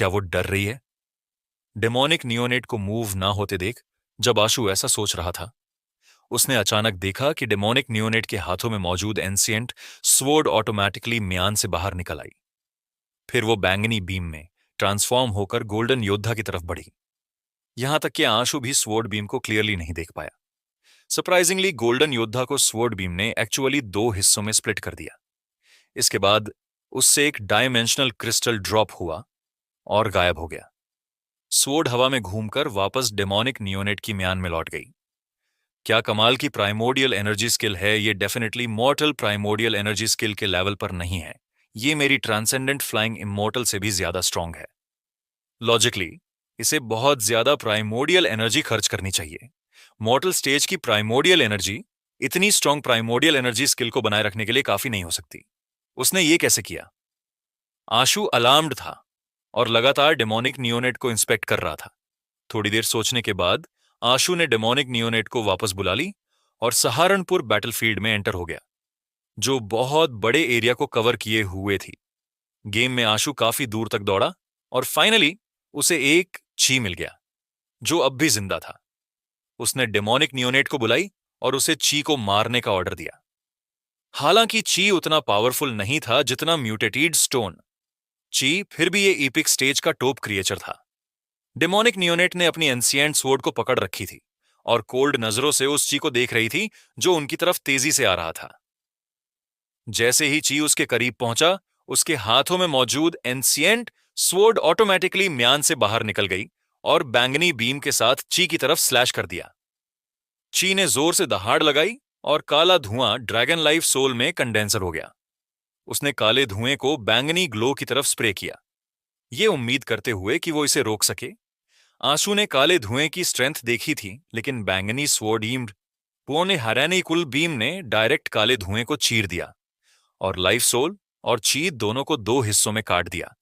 क्या वो डर रही है? डेमोनिक नियोनेट को मूव ना होते देख जब आशु ऐसा सोच रहा था, उसने अचानक देखा कि डेमोनिक नियोनेट के हाथों में मौजूद एंशिएंट स्वॉर्ड ऑटोमेटिकली म्यान से बाहर निकल आई। फिर वो बैंगनी बीम में ट्रांसफॉर्म होकर गोल्डन योद्धा की तरफ बढ़ी। यहां तक कि आशु भी स्वॉर्ड बीम को क्लियरली नहीं देख पाया। सरप्राइजिंगली गोल्डन योद्धा को स्वॉर्ड बीम ने एक्चुअली दो हिस्सों में स्प्लिट कर दिया। इसके बाद उससे एक डायमेंशनल क्रिस्टल ड्रॉप हुआ और गायब हो गया। स्वॉर्ड हवा में घूमकर वापस डेमोनिक नियोनेट की म्यान में लौट गई। क्या कमाल की प्राइमोडियल एनर्जी स्किल है! ये डेफिनेटली मॉर्टल प्राइमोडियल एनर्जी स्किल के लेवल पर नहीं है। ये मेरी ट्रांसेंडेंट फ्लाइंग इमोर्टल से भी ज्यादा स्ट्रांग है। लॉजिकली इसे बहुत ज्यादा प्राइमोडियल एनर्जी खर्च करनी चाहिए। मॉर्टल स्टेज की प्राइमोडियल एनर्जी इतनी स्ट्रांग प्राइमोडियल एनर्जी स्किल को बनाए रखने के लिए काफी नहीं हो सकती। उसने ये कैसे किया? आशु अलार्म्ड था और लगातार डेमोनिक नियोनेट को इंस्पेक्ट कर रहा था। थोड़ी देर सोचने के बाद आशु ने डेमोनिक नियोनेट को वापस बुला ली और सहारनपुर बैटलफील्ड में एंटर हो गया, जो बहुत बड़े एरिया को कवर किए हुए थी। गेम में आशु काफी दूर तक दौड़ा और फाइनली उसे एक ची मिल गया, जो अब भी जिंदा था। उसने डेमोनिक नियोनेट को बुलाई और उसे ची को मारने का ऑर्डर दिया। हालांकि ची उतना पावरफुल नहीं था जितना म्यूटेटेड स्टोन। ची फिर भी ये ईपिक स्टेज का टॉप क्रिएचर था। डेमोनिक नियोनेट ने अपनी एंशिएंट स्वॉर्ड को पकड़ रखी थी और कोल्ड नजरों से उस ची को देख रही थी जो उनकी तरफ तेजी से आ रहा था। जैसे ही ची उसके करीब पहुंचा, उसके हाथों में मौजूद एंशिएंट स्वॉर्ड ऑटोमेटिकली म्यान से बाहर निकल गई और बैंगनी बीम के साथ ची की तरफ स्लैश कर दिया। ची ने जोर से दहाड़ लगाई और काला धुआं ड्रैगन लाइफ सोल में कंडेंसर हो गया। उसने काले धुएं को बैंगनी ग्लो की तरफ स्प्रे किया, ये उम्मीद करते हुए कि वो इसे रोक सके। आंसू ने काले धुएं की स्ट्रेंथ देखी थी, लेकिन बैंगनी स्वॉर्ड ने हरानी कुल बीम ने डायरेक्ट काले धुएं को चीर दिया और लाइफ सोल और ची दोनों को दो हिस्सों में काट दिया।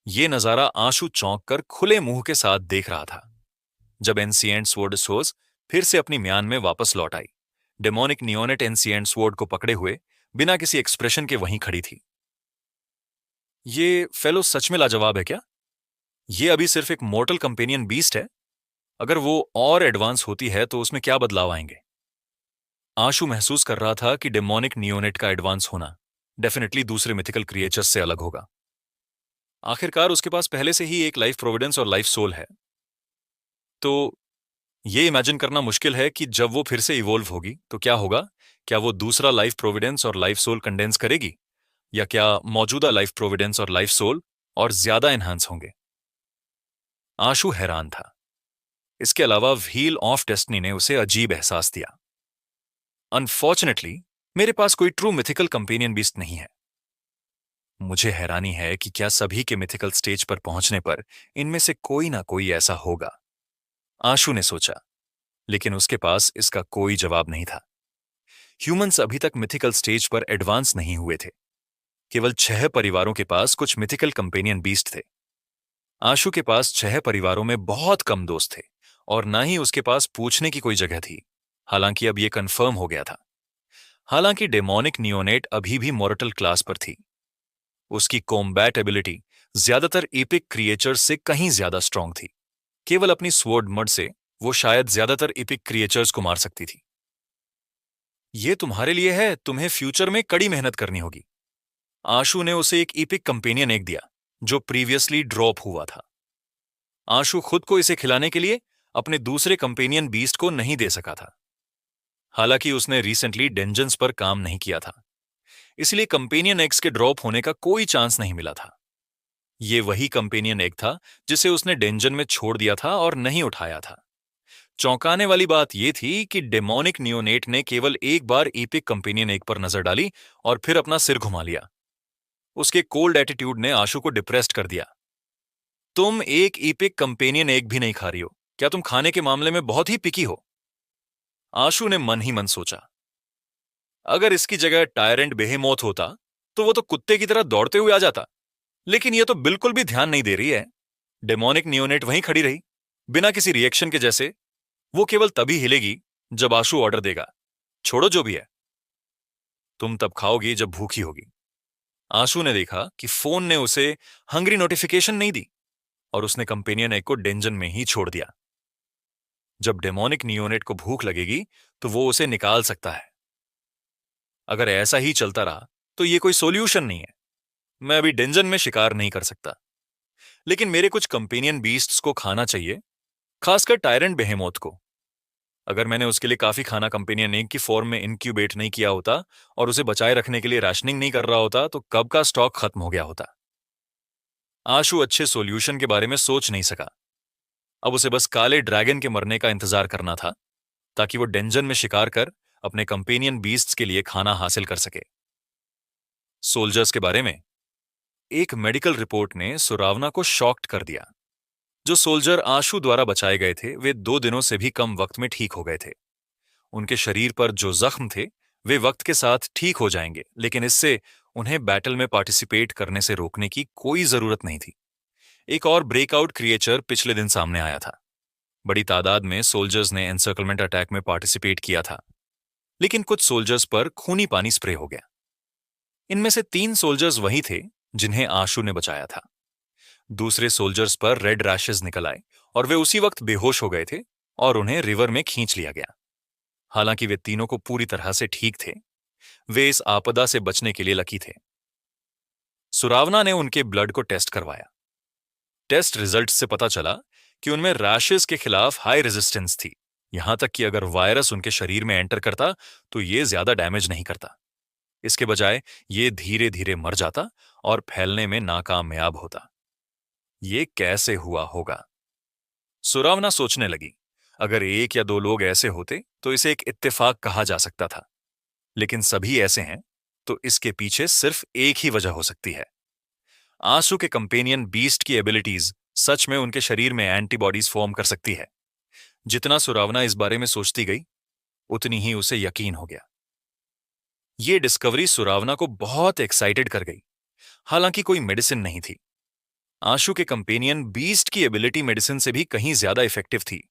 ये नजारा आंसू चौंक कर खुले मुंह के साथ देख रहा था। जब एंशिएंट स्वॉर्ड सोर्स फिर से अपनी म्यान में वापस लौट आई, डेमोनिक नियोनेट एंशिएंट स्वॉर्ड को पकड़े हुए बिना किसी एक्सप्रेशन के वहीं खड़ी थी। ये फेलो सच में लाजवाब है क्या? ये अभी सिर्फ एक मॉर्टल कंपेनियन बीस्ट है। अगर वो और एडवांस होती है तो उसमें क्या बदलाव आएंगे? आशु महसूस कर रहा था कि डेमोनिक नियोनेट का एडवांस होना डेफिनेटली दूसरे मिथिकल क्रिएचर्स से अलग होगा। आखिरकार उसके पास पहले से ही एक लाइफ प्रोविडेंस और लाइफ सोल है। तो ये इमेजिन करना मुश्किल है कि जब वो फिर से इवोल्व होगी तो क्या होगा। क्या वो दूसरा लाइफ प्रोविडेंस और लाइफ सोल कंडेंस करेगी, या क्या मौजूदा लाइफ प्रोविडेंस और लाइफ सोल और ज्यादा एनहांस होंगे? आशु हैरान था। इसके अलावा व्हील ऑफ डेस्टिनी ने उसे अजीब एहसास दिया। अनफॉर्चुनेटली मेरे पास कोई ट्रू मिथिकल कंपेनियन बीस्ट नहीं है। मुझे हैरानी है कि क्या सभी के मिथिकल स्टेज पर पहुंचने पर इनमें से कोई ना कोई ऐसा होगा, आशु ने सोचा। लेकिन उसके पास इसका कोई जवाब नहीं था। ह्यूमंस अभी तक मिथिकल स्टेज पर एडवांस नहीं हुए थे। केवल 6 परिवारों के पास कुछ मिथिकल कंपेनियन बीस्ट थे। आशु के पास 6 परिवारों में बहुत कम दोस्त थे और ना ही उसके पास पूछने की कोई जगह थी। हालांकि अब यह कंफर्म हो गया था। हालांकि डेमोनिक नियोनेट अभी भी मॉर्टल क्लास पर थी। उसकी कॉम्बैट एबिलिटी ज्यादातर एपिक क्रिएचर्स से कहीं ज्यादा स्ट्रांग थी। केवल अपनी स्वॉर्ड मड से वो शायद ज्यादातर एपिक क्रिएचर्स को मार सकती थी। ये तुम्हारे लिए है, तुम्हें फ्यूचर में कड़ी मेहनत करनी होगी। आशु ने उसे एक एपिक कंपेनियन एग दिया जो प्रीवियसली ड्रॉप हुआ था। आशु खुद को इसे खिलाने के लिए अपने दूसरे कंपेनियन बीस्ट को नहीं दे सका था। हालांकि उसने रिसेंटली डेंजन्स पर काम नहीं किया था, इसलिए कंपेनियन एग्स के ड्रॉप होने का कोई चांस नहीं मिला था। ये वही कंपेनियन एग था जिसे उसने डेंजन में छोड़ दिया था और नहीं उठाया था। चौंकाने वाली बात यह थी कि डेमोनिक नियोनेट ने केवल एक बार एपिक कंपेनियन एग पर नजर डाली और फिर अपना सिर घुमा लिया। उसके कोल्ड एटीट्यूड ने आशु को डिप्रेस्ड कर दिया। तुम एक एपिक कंपेनियन एग भी नहीं खा रही हो, क्या तुम खाने के मामले में बहुत ही पिकी हो? आशु ने मन ही मन सोचा। अगर इसकी जगह टायरेंट बेहेमोथ होता तो वो तो कुत्ते की तरह दौड़ते हुए आ जाता, लेकिन ये तो बिल्कुल भी ध्यान नहीं दे रही है। डेमोनिक नियोनेट वहीं खड़ी रही, बिना किसी रिएक्शन के। जैसे वो केवल तभी हिलेगी जब आशु ऑर्डर देगा। छोड़ो जो भी है, तुम तब खाओगी जब भूखी होगी। आशु ने देखा कि फोन ने उसे हंग्री नोटिफिकेशन नहीं दी। और उसने कंपेनियन एग को डेंजन में ही छोड़ दिया। जब डेमोनिक नियोनेट को भूख लगेगी तो वो उसे निकाल सकता है। अगर ऐसा ही चलता रहा तो ये कोई सोल्यूशन नहीं है। मैं अभी डेंजन में शिकार नहीं कर सकता, लेकिन मेरे कुछ कंपेनियन बीस्ट्स को खाना चाहिए, खासकर टायरेंट बेहेमोथ को। अगर मैंने उसके लिए काफी खाना कंपेनियन एग की फॉर्म में इनक्यूबेट नहीं किया होता और उसे बचाए रखने के लिए राशनिंग नहीं कर रहा होता तो कब का स्टॉक खत्म हो गया होता। आशु अच्छे सॉल्यूशन के बारे में सोच नहीं सका। अब उसे बस काले ड्रैगन के मरने का इंतजार करना था, ताकि वो डेंजन में शिकार कर अपने कंपेनियन बीस्ट्स के लिए खाना हासिल कर सके। सोल्जर्स के बारे में एक मेडिकल रिपोर्ट ने सुरावना को शॉक्ड कर दिया। जो सोल्जर आशु द्वारा बचाए गए थे वे 2 दिनों से भी कम वक्त में ठीक हो गए थे। उनके शरीर पर जो जख्म थे वे वक्त के साथ ठीक हो जाएंगे, लेकिन इससे उन्हें बैटल में पार्टिसिपेट करने से रोकने की कोई जरूरत नहीं थी। एक और ब्रेकआउट क्रिएचर पिछले दिन सामने आया था। बड़ी तादाद में सोल्जर्स ने एनसर्कलमेंट अटैक में पार्टिसिपेट किया था, लेकिन कुछ सोल्जर्स पर खूनी पानी स्प्रे हो गया। इनमें से 3 सोल्जर्स वही थे जिन्हें आशु ने बचाया था। दूसरे सोल्जर्स पर रेड रैशेज निकल आए और वे उसी वक्त बेहोश हो गए थे और उन्हें रिवर में खींच लिया गया। हालांकि वे तीनों को पूरी तरह से ठीक थे, वे इस आपदा से बचने के लिए लकी थे। सुरावना ने उनके ब्लड को टेस्ट करवाया। टेस्ट रिजल्ट से पता चला कि उनमें रैशेज के खिलाफ हाई रेजिस्टेंस थी, यहां तक कि अगर वायरस उनके शरीर में एंटर करता तो ये ज्यादा डैमेज नहीं करता। इसके बजाय ये धीरे धीरे मर जाता और फैलने में नाकामयाब होता। ये कैसे हुआ होगा? सुरावना सोचने लगी। अगर 1 या 2 लोग ऐसे होते तो इसे एक इत्तेफाक कहा जा सकता था, लेकिन सभी ऐसे हैं तो इसके पीछे सिर्फ एक ही वजह हो सकती है। आंसू के कंपेनियन बीस्ट की एबिलिटीज सच में उनके शरीर में एंटीबॉडीज फॉर्म कर सकती है। जितना सुरावना इस बारे में सोचती गई उतनी ही उसे यकीन हो गया। यह डिस्कवरी सुरावना को बहुत एक्साइटेड कर गई। हालांकि कोई मेडिसिन नहीं थी। आशु के कंपेनियन बीस्ट की एबिलिटी मेडिसिन से भी कहीं ज्यादा इफेक्टिव थी।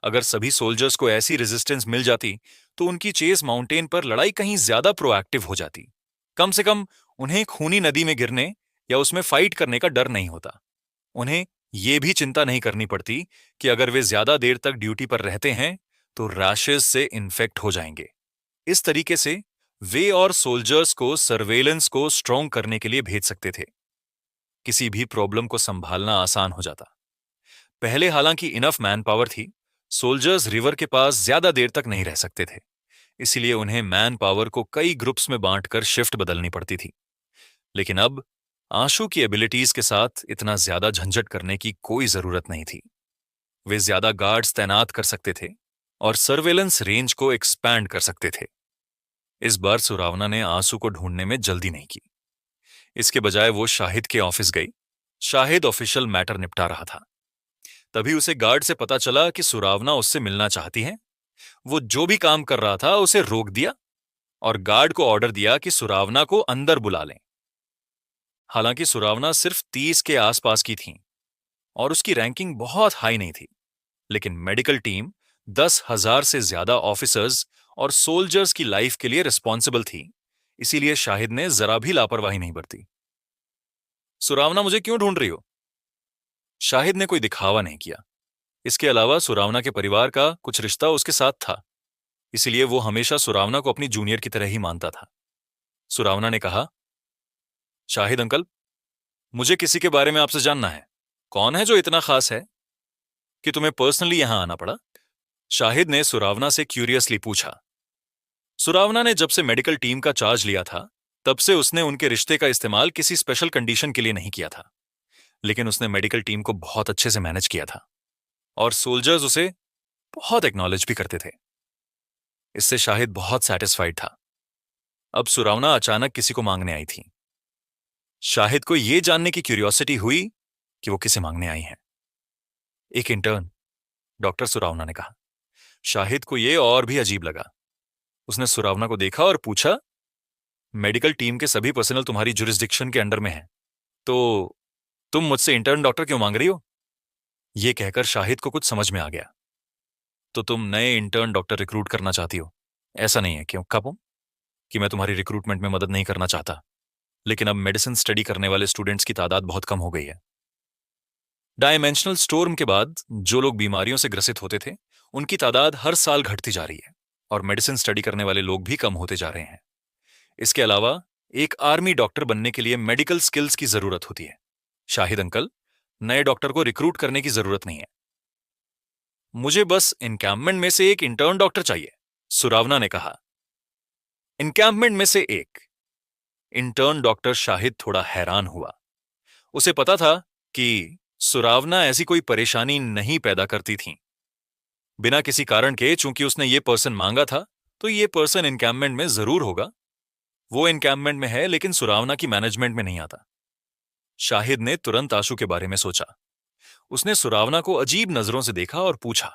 अगर सभी सोल्जर्स को ऐसी रेजिस्टेंस मिल जाती तो उनकी चेस माउंटेन पर लड़ाई कहीं ज्यादा प्रोएक्टिव हो जाती। कम से कम उन्हें खूनी नदी में गिरने या उसमें फाइट करने का डर नहीं होता। उन्हें यह भी चिंता नहीं करनी पड़ती कि अगर वे ज्यादा देर तक ड्यूटी पर रहते हैं तो रैशेज से इन्फेक्ट हो जाएंगे। इस तरीके से वे और सोल्जर्स को सर्वेलेंस को स्ट्रॉन्ग करने के लिए भेज सकते थे। किसी भी प्रॉब्लम को संभालना आसान हो जाता। पहले हालांकि इनफ मैन पावर थी, सोल्जर्स रिवर के पास ज्यादा देर तक नहीं रह सकते थे, इसलिए उन्हें मैन पावर को कई ग्रुप्स में बांटकर शिफ्ट बदलनी पड़ती थी। लेकिन अब आशु की एबिलिटीज के साथ इतना ज्यादा झंझट करने की कोई जरूरत नहीं थी। वे ज्यादा गार्ड्स तैनात कर सकते थे और सर्वेलेंस रेंज को एक्सपैंड कर सकते थे। इस बार सुरावना ने आंसू को ढूंढने में जल्दी नहीं की। इसके बजाय वो शाहिद के ऑफिस गई। शाहिद ऑफिशियल मैटर निपटा रहा था। तभी उसे गार्ड से पता चला कि सुरावना उससे मिलना चाहती है। वो जो भी काम कर रहा था उसे रोक दिया और गार्ड को ऑर्डर दिया कि सुरावना को अंदर बुला लें। हालांकि सुरावना सिर्फ 30 के आसपास की थी और उसकी रैंकिंग बहुत हाई नहीं थी, लेकिन मेडिकल टीम 10,000 से ज्यादा ऑफिसर्स और सोल्जर्स की लाइफ के लिए रिस्पॉन्सिबल थी, इसीलिए शाहिद ने जरा भी लापरवाही नहीं बरती। सुरावना मुझे क्यों ढूंढ रही हो? शाहिद ने कोई दिखावा नहीं किया। इसके अलावा सुरावना के परिवार का कुछ रिश्ता उसके साथ था, इसलिए वो हमेशा सुरावना को अपनी जूनियर की तरह ही मानता था। सुरावना ने कहा, शाहिद अंकल, मुझे किसी के बारे में आपसे जानना है। कौन है जो इतना खास है कि तुम्हें पर्सनली यहां आना पड़ा? शाहिद ने सुरावना से क्यूरियसली पूछा। सुरावना ने जब से मेडिकल टीम का चार्ज लिया था तब से उसने उनके रिश्ते का इस्तेमाल किसी स्पेशल कंडीशन के लिए नहीं किया था, लेकिन उसने मेडिकल टीम को बहुत अच्छे से मैनेज किया था और सोल्जर्स उसे बहुत एक्नॉलेज भी करते थे। इससे शाहिद बहुत सेटिस्फाइड था। अब सुरावना अचानक किसी को मांगने आई थी। शाहिद को यह जानने की क्यूरियोसिटी हुई कि वो किसे मांगने आई हैं। एक इंटर्न, डॉक्टर सुरावना ने कहा। शाहिद को यह और भी अजीब लगा। उसने सुरावना को देखा और पूछा, मेडिकल टीम के सभी पर्सनल तुम्हारी जुरिस्डिक्शन के अंडर में हैं, तो तुम मुझसे इंटर्न डॉक्टर क्यों मांग रही हो? यह कहकर शाहिद को कुछ समझ में आ गया। तो तुम नए इंटर्न डॉक्टर रिक्रूट करना चाहती हो? ऐसा नहीं है क्यों काबू कि मैं तुम्हारी रिक्रूटमेंट में मदद नहीं करना चाहता, लेकिन अब मेडिसिन स्टडी करने वाले स्टूडेंट्स की तादाद बहुत कम हो गई है। डायमेंशनल स्टॉर्म के बाद जो लोग बीमारियों से ग्रसित होते थे उनकी तादाद हर साल घटती जा रही है और मेडिसिन स्टडी करने वाले लोग भी कम होते जा रहे हैं। इसके अलावा एक आर्मी डॉक्टर बनने के लिए मेडिकल स्किल्स की जरूरत होती है। शाहिद अंकल, नए डॉक्टर को रिक्रूट करने की जरूरत नहीं है। मुझे बस इनकैम्पमेंट में से एक इंटर्न डॉक्टर चाहिए, सुरावना ने कहा। इनकैम्पमेंट में से एक इंटर्न डॉक्टर? शाहिद थोड़ा हैरान हुआ। उसे पता था कि सुरावना ऐसी कोई परेशानी नहीं पैदा करती थी। बिना किसी कारण के चूंकि उसने ये पर्सन मांगा था तो ये पर्सन इनकैम्पमेंट में जरूर होगा। वो इनकैम्पमेंट में है लेकिन सुरावना की मैनेजमेंट में नहीं आता। शाहिद ने तुरंत आशु के बारे में सोचा। उसने सुरावना को अजीब नजरों से देखा और पूछा,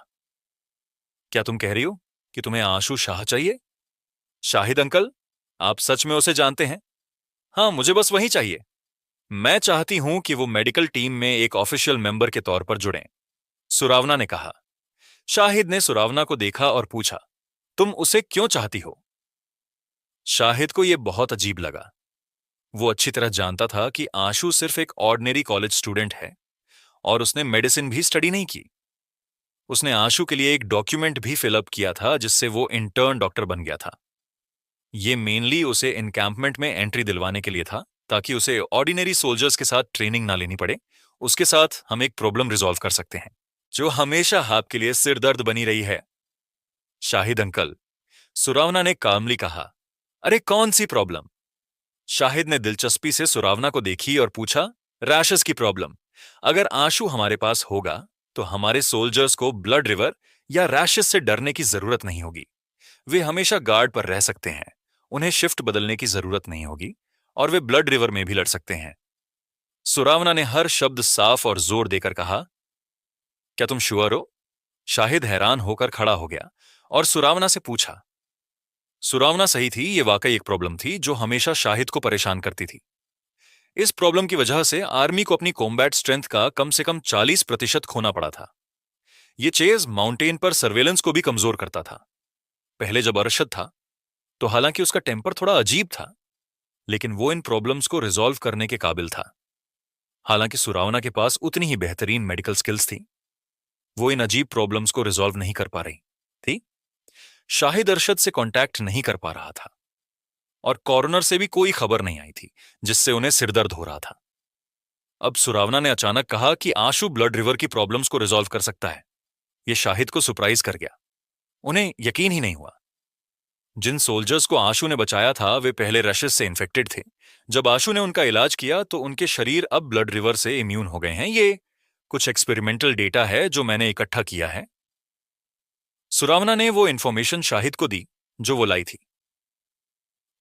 क्या तुम कह रही हो कि तुम्हें आशु शाह चाहिए? शाहिद अंकल, आप सच में उसे जानते हैं? हाँ, मुझे बस वही चाहिए। मैं चाहती हूं कि वो मेडिकल टीम में एक ऑफिशियल मेंबर के तौर पर जुड़ें, सुरावना ने कहा। शाहिद ने सुरावना को देखा और पूछा, तुम उसे क्यों चाहती हो? शाहिद को यह बहुत अजीब लगा। वो अच्छी तरह जानता था कि आशु सिर्फ एक ऑर्डिनरी कॉलेज स्टूडेंट है और उसने मेडिसिन भी स्टडी नहीं की। उसने आशु के लिए एक डॉक्यूमेंट भी फिलअप किया था जिससे वो इंटर्न डॉक्टर बन गया था। ये मेनली उसे इनकैंपमेंट में एंट्री दिलवाने के लिए था ताकि उसे ऑर्डिनरी सोल्जर्स के साथ ट्रेनिंग ना लेनी पड़े। उसके साथ हम एक प्रॉब्लम रिजॉल्व कर सकते हैं जो हमेशा आपके लिए सिरदर्द बनी रही है। शाहिद अंकल, सुरावना ने कामली कहा। अरे कौन सी प्रॉब्लम? शाहिद ने दिलचस्पी से सुरावना को देखी और पूछा, रैशेस की प्रॉब्लम। अगर आशु हमारे पास होगा तो हमारे सोल्जर्स को ब्लड रिवर या रैशेस से डरने की जरूरत नहीं होगी। वे हमेशा गार्ड पर रह सकते हैं, उन्हें शिफ्ट बदलने की जरूरत नहीं होगी और वे ब्लड रिवर में भी लड़ सकते हैं। सुरावना ने हर शब्द साफ और जोर देकर कहा। क्या तुम श्योर हो? शाहिद हैरान होकर खड़ा हो गया और सुरावना से पूछा। सुरावना सही थी, ये वाकई एक प्रॉब्लम थी जो हमेशा शाहिद को परेशान करती थी। इस प्रॉब्लम की वजह से आर्मी को अपनी कॉम्बैट स्ट्रेंथ का कम से कम 40% खोना पड़ा था। ये चेज माउंटेन पर सर्वेलेंस को भी कमजोर करता था। पहले जब अरशद था तो हालांकि उसका टेम्पर थोड़ा अजीब था, लेकिन वो इन प्रॉब्लम्स को रिजॉल्व करने के काबिल था। हालांकि सुरावना के पास उतनी ही बेहतरीन मेडिकल स्किल्स थी, वो इन अजीब प्रॉब्लम्स को रिजॉल्व नहीं कर पा रही थी। शाहिद अरशद से कांटेक्ट नहीं कर पा रहा था और कॉर्नर से भी कोई खबर नहीं आई थी जिससे उन्हें सिरदर्द हो रहा था। अब सुरावना ने अचानक कहा कि आशु ब्लड रिवर की प्रॉब्लम्स को रिजॉल्व कर सकता है। यह शाहिद को सरप्राइज कर गया। उन्हें यकीन ही नहीं हुआ। जिन सोल्जर्स को आशु ने बचाया था वे पहले रशेस से इन्फेक्टेड थे। जब आशु ने उनका इलाज किया तो उनके शरीर अब ब्लड रिवर से इम्यून हो गए हैं। ये कुछ एक्सपेरिमेंटल डेटा है जो मैंने इकट्ठा किया है। सुरावना ने वो इंफॉर्मेशन शाहिद को दी जो वो लाई थी।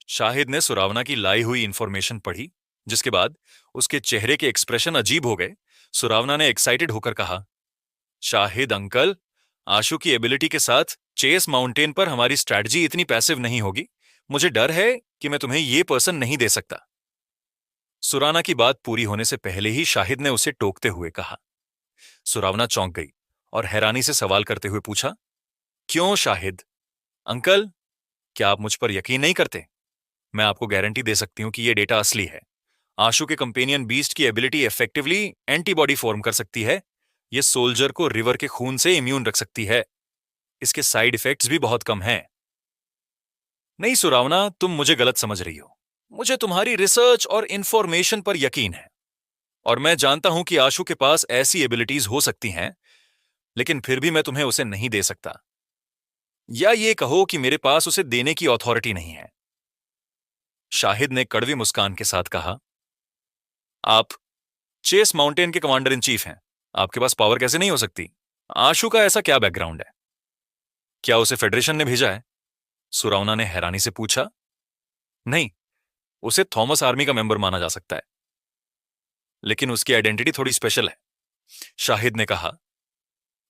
शाहिद ने सुरावना की लाई हुई इंफॉर्मेशन पढ़ी, जिसके बाद उसके चेहरे के एक्सप्रेशन अजीब हो गए। सुरावना ने एक्साइटेड होकर कहा, शाहिद अंकल, आशु की एबिलिटी के साथ चेस माउंटेन पर हमारी स्ट्रैटेजी इतनी पैसिव नहीं होगी। मुझे डर है कि मैं तुम्हें ये पर्सन नहीं दे सकता। सुरावना की बात पूरी होने से पहले ही शाहिद ने उसे टोकते हुए कहा। सुरावना चौंक गई और हैरानी से सवाल करते हुए पूछा, क्यों शाहिद अंकल, क्या आप मुझ पर यकीन नहीं करते? मैं आपको गारंटी दे सकती हूं कि यह डेटा असली है। आशु के कंपेनियन बीस्ट की एबिलिटी इफेक्टिवली एंटीबॉडी फॉर्म कर सकती है। यह सोल्जर को रिवर के खून से इम्यून रख सकती है। इसके साइड इफेक्ट्स भी बहुत कम हैं। नहीं सुरावना, तुम मुझे गलत समझ रही हो। मुझे तुम्हारी रिसर्च और इंफॉर्मेशन पर यकीन है और मैं जानता हूं कि आशु के पास ऐसी एबिलिटीज हो सकती हैं, लेकिन फिर भी मैं तुम्हें उसे नहीं दे सकता। या ये कहो कि मेरे पास उसे देने की अथॉरिटी नहीं है। शाहिद ने कड़वी मुस्कान के साथ कहा, आप चेस माउंटेन के कमांडर इन चीफ हैं, आपके पास पावर कैसे नहीं हो सकती? आशु का ऐसा क्या बैकग्राउंड है? क्या उसे फेडरेशन ने भेजा है? सुरावना ने हैरानी से पूछा। नहीं, उसे थॉमस आर्मी का मेंबर माना जा सकता है, लेकिन उसकी आइडेंटिटी थोड़ी स्पेशल है। शाहिद ने कहा,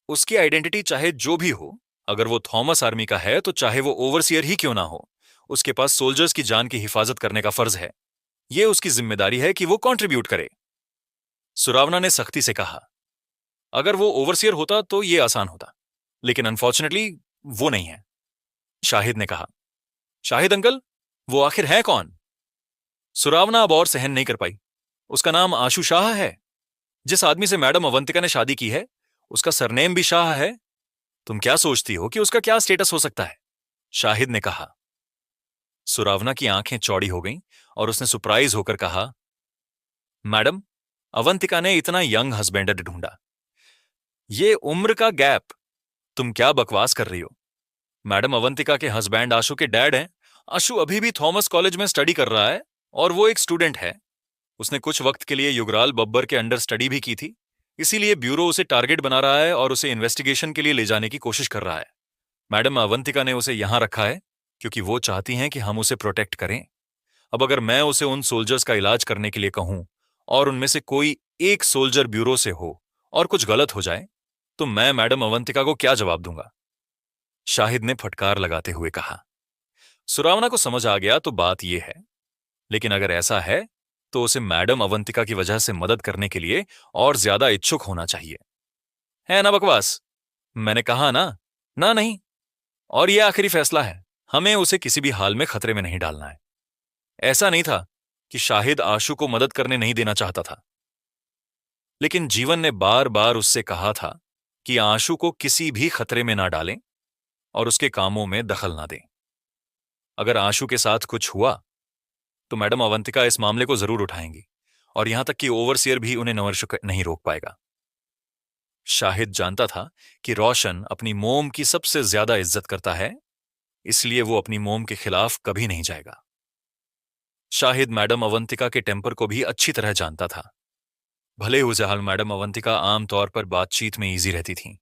उसकी आइडेंटिटी चाहे जो भी हो, अगर वो थॉमस आर्मी का है तो चाहे वो ओवरसियर ही क्यों ना हो, उसके पास सोल्जर्स की जान की हिफाजत करने का फर्ज है। यह उसकी जिम्मेदारी है कि वो कंट्रीब्यूट करे। सुरावना ने सख्ती से कहा, अगर वो ओवरसियर होता तो यह आसान होता, लेकिन अनफॉर्चुनेटली वो नहीं है। शाहिद ने कहा, शाहिद अंकल, वो आखिर है कौन? सुरावना अब और सहन नहीं कर पाई। उसका नाम आशु शाह है। जिस आदमी से मैडम अवंतिका ने शादी की है, उसका सरनेम भी शाह है। तुम क्या सोचती हो कि उसका क्या स्टेटस हो सकता है? शाहिद ने कहा। सुरावना की आंखें चौड़ी हो गईं और उसने सरप्राइज होकर कहा, मैडम, अवंतिका ने इतना यंग हस्बैंड ढूंढा। ये उम्र का गैप। तुम क्या बकवास कर रही हो? मैडम, अवंतिका के हस्बैंड आशु के डैड हैं। आशु अभी भी थॉमस कॉलेज में स्टडी कर रहा है और वो एक स्टूडेंट है। उसने कुछ वक्त के लिए युगराल बब्बर के अंडर स्टडी भी की थी, इसीलिए ब्यूरो उसे टारगेट बना रहा है और उसे इन्वेस्टिगेशन के लिए ले जाने की कोशिश कर रहा है। मैडम, अवंतिका ने उसे यहां रखा है क्योंकि वो चाहती हैं कि हम उसे प्रोटेक्ट करें। अब अगर मैं उसे उन सोल्जर्स का इलाज करने के लिए कहूं और उनमें से कोई एक सोल्जर ब्यूरो से हो और कुछ गलत हो जाए, तो मैं मैडम अवंतिका को क्या जवाब दूंगा? शाहिद ने फटकार लगाते हुए कहा। सुरावना को समझ आ गया तो बात यह है, लेकिन अगर ऐसा है तो उसे मैडम अवंतिका की वजह से मदद करने के लिए और ज्यादा इच्छुक होना चाहिए। है ना बकवास? मैंने कहा ना। ना नहीं। और यह आखिरी फैसला है। हमें उसे किसी भी हाल में खतरे में नहीं डालना है। ऐसा नहीं था कि शाहिद आशु को मदद करने नहीं देना चाहता था, लेकिन जीवन ने बार बार उससे कहा था कि आशु को किसी भी खतरे में ना डालें और उसके कामों में दखल ना दें। अगर आशु के साथ कुछ हुआ तो मैडम अवंतिका इस मामले को जरूर उठाएंगी और यहां तक कि ओवरसियर भी उन्हें नवर्श नहीं रोक पाएगा। शाहिद जानता था कि रोशन अपनी मोम की सबसे ज्यादा इज्जत करता है, इसलिए वो अपनी मोम के खिलाफ कभी नहीं जाएगा। शाहिद मैडम अवंतिका के टेम्पर को भी अच्छी तरह जानता था। भले ही जहाल मैडम अवंतिका आमतौर पर बातचीत में इजी रहती थीं,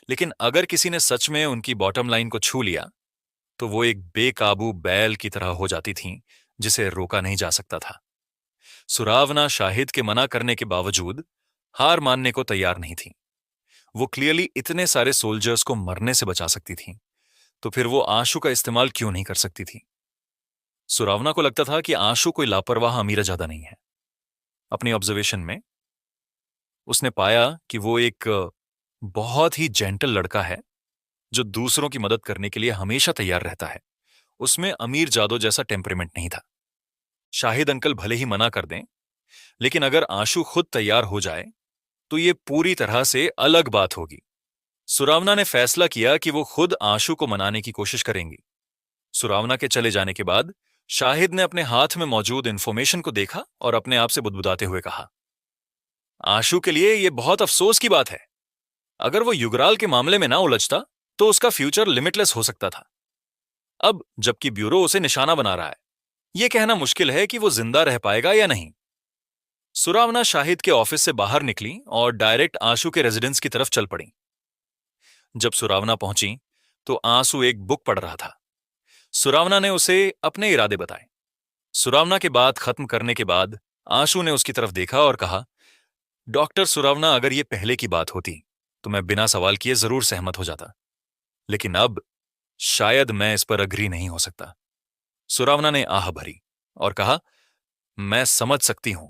लेकिन अगर किसी ने सच में उनकी बॉटम लाइन को छू लिया तो वो एक बेकाबू बैल की तरह हो जाती थीं, जिसे रोका नहीं जा सकता था। सुरावना शाहिद के मना करने के बावजूद हार मानने को तैयार नहीं थी। वो क्लियरली इतने सारे सोल्जर्स को मरने से बचा सकती थी, तो फिर वो आशु का इस्तेमाल क्यों नहीं कर सकती थी? सुरावना को लगता था कि आशु कोई लापरवाह अमीराजादा नहीं है। अपनी ऑब्जर्वेशन में उसने पाया कि वो एक बहुत ही जेंटल लड़का है जो दूसरों की मदद करने के लिए हमेशा तैयार रहता है। उसमें अमीर जादो जैसा टेम्परेमेंट नहीं था। शाहिद अंकल भले ही मना कर दें, लेकिन अगर आशु खुद तैयार हो जाए तो ये पूरी तरह से अलग बात होगी। सुरावना ने फैसला किया कि वो खुद आशु को मनाने की कोशिश करेंगी। सुरावना के चले जाने के बाद शाहिद ने अपने हाथ में मौजूद इंफॉर्मेशन को देखा और अपने आप से बुदबुदाते हुए कहा, आशु के लिए यह बहुत अफसोस की बात है। अगर वो युगराल के मामले में ना उलझता तो उसका फ्यूचर लिमिटलेस हो सकता था। अब जबकि ब्यूरो उसे निशाना बना रहा है, यह कहना मुश्किल है कि वो जिंदा रह पाएगा या नहीं। सुरावना शाहिद के ऑफिस से बाहर निकली और डायरेक्ट आशु के रेजिडेंस की तरफ चल पड़ी। जब सुरावना पहुंची तो आंसू एक बुक पढ़ रहा था। सुरावना ने उसे अपने इरादे बताए। सुरावना के बात खत्म करने के बाद आशु ने उसकी तरफ देखा और कहा, डॉक्टर सुरावना, अगर ये पहले की बात होती तो मैं बिना सवाल किए जरूर सहमत हो जाता, लेकिन अब शायद मैं इस पर अग्री नहीं हो सकता। सुरावना ने आह भरी और कहा, मैं समझ सकती हूं।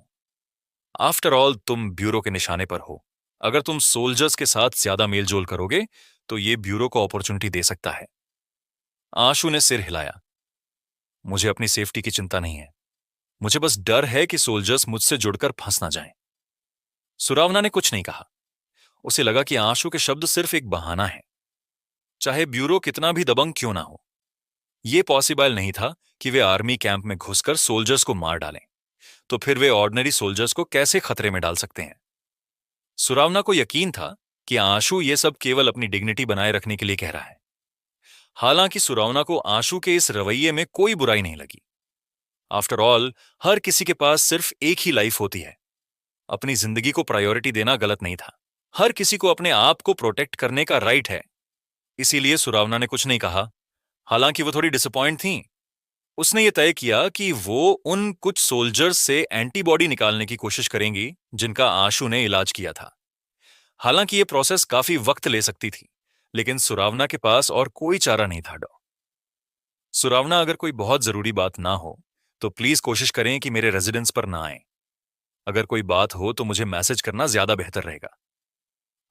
आफ्टर ऑल तुम ब्यूरो के निशाने पर हो। अगर तुम सोल्जर्स के साथ ज्यादा मेलजोल करोगे तो ये ब्यूरो को अपॉर्चुनिटी दे सकता है। आशु ने सिर हिलाया। मुझे अपनी सेफ्टी की चिंता नहीं है, मुझे बस डर है कि सोल्जर्स मुझसे जुड़कर फंस ना जाएं। सुरावना ने कुछ नहीं कहा। उसे लगा कि आशु के शब्द सिर्फ एक बहाना है। चाहे ब्यूरो कितना भी दबंग क्यों ना हो, यह पॉसिबल नहीं था कि वे आर्मी कैंप में घुसकर सोल्जर्स को मार डालें, तो फिर वे ऑर्डिनरी सोल्जर्स को कैसे खतरे में डाल सकते हैं? सुरावना को यकीन था कि आशु ये सब केवल अपनी डिग्निटी बनाए रखने के लिए कह रहा है। हालांकि सुरावना को आशु के इस रवैये में कोई बुराई नहीं लगी। आफ्टर ऑल, हर किसी के पास सिर्फ एक ही लाइफ होती है। अपनी जिंदगी को प्रायोरिटी देना गलत नहीं था। हर किसी को अपने आप को प्रोटेक्ट करने का राइट है। इसीलिए सुरावना ने कुछ नहीं कहा। हालांकि वो थोड़ी डिसअपॉइंट थी। उसने ये तय किया कि वो उन कुछ सोल्जर्स से एंटीबॉडी निकालने की कोशिश करेंगी जिनका आशु ने इलाज किया था। हालांकि ये प्रोसेस काफी वक्त ले सकती थी, लेकिन सुरावना के पास और कोई चारा नहीं था। सुरावना, अगर कोई बहुत जरूरी बात ना हो तो प्लीज कोशिश करें कि मेरे रेजिडेंस पर ना आए। अगर कोई बात हो तो मुझे मैसेज करना ज्यादा बेहतर रहेगा,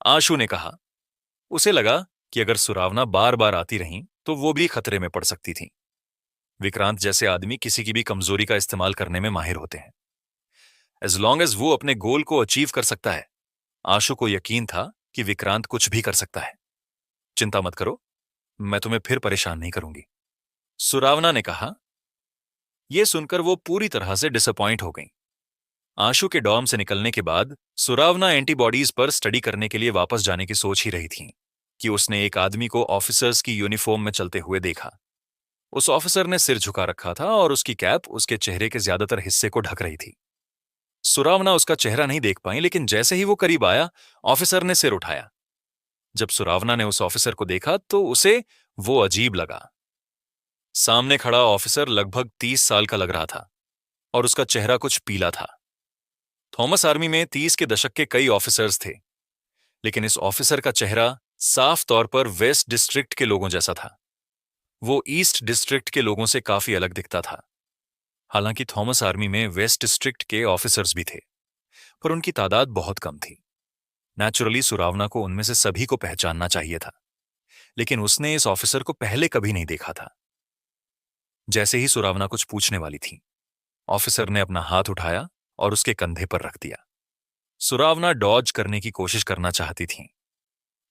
आशु ने कहा। उसे लगा कि अगर सुरावना बार बार आती रही तो वो भी खतरे में पड़ सकती थी। विक्रांत जैसे आदमी किसी की भी कमजोरी का इस्तेमाल करने में माहिर होते हैं। एज लॉन्ग एज वो अपने गोल को अचीव कर सकता है, आशु को यकीन था कि विक्रांत कुछ भी कर सकता है। चिंता मत करो, मैं तुम्हें फिर परेशान नहीं करूंगी, सुरावना ने कहा। यह सुनकर वो पूरी तरह से डिसअपॉइंट हो गई। आशु के डॉर्म से निकलने के बाद सुरावना एंटीबॉडीज पर स्टडी करने के लिए वापस जाने की सोच ही रही थी कि उसने एक आदमी को ऑफिसर्स की यूनिफॉर्म में चलते हुए देखा। उस ऑफिसर ने सिर झुका रखा था और उसकी कैप उसके चेहरे के ज्यादातर हिस्से को ढक रही थी। सुरावना उसका चेहरा नहीं देख पाई, लेकिन जैसे ही वो करीब आया, ऑफिसर ने सिर उठाया। जब सुरावना ने उस ऑफिसर को देखा तो उसे वो अजीब लगा। सामने खड़ा ऑफिसर लगभग 30 साल का लग रहा था और उसका चेहरा कुछ पीला था। थॉमस आर्मी में 30 के दशक के कई ऑफिसर्स थे, लेकिन इस ऑफिसर का चेहरा साफ तौर पर वेस्ट डिस्ट्रिक्ट के लोगों जैसा था। वो ईस्ट डिस्ट्रिक्ट के लोगों से काफी अलग दिखता था। हालांकि थॉमस आर्मी में वेस्ट डिस्ट्रिक्ट के ऑफिसर्स भी थे, पर उनकी तादाद बहुत कम थी। नेचुरली सुरावना को उनमें से सभी को पहचानना चाहिए था, लेकिन उसने इस ऑफिसर को पहले कभी नहीं देखा था। जैसे ही सुरावना कुछ पूछने वाली थी, ऑफिसर ने अपना हाथ उठाया और उसके कंधे पर रख दिया। सुरावना डॉज करने की कोशिश करना चाहती थी,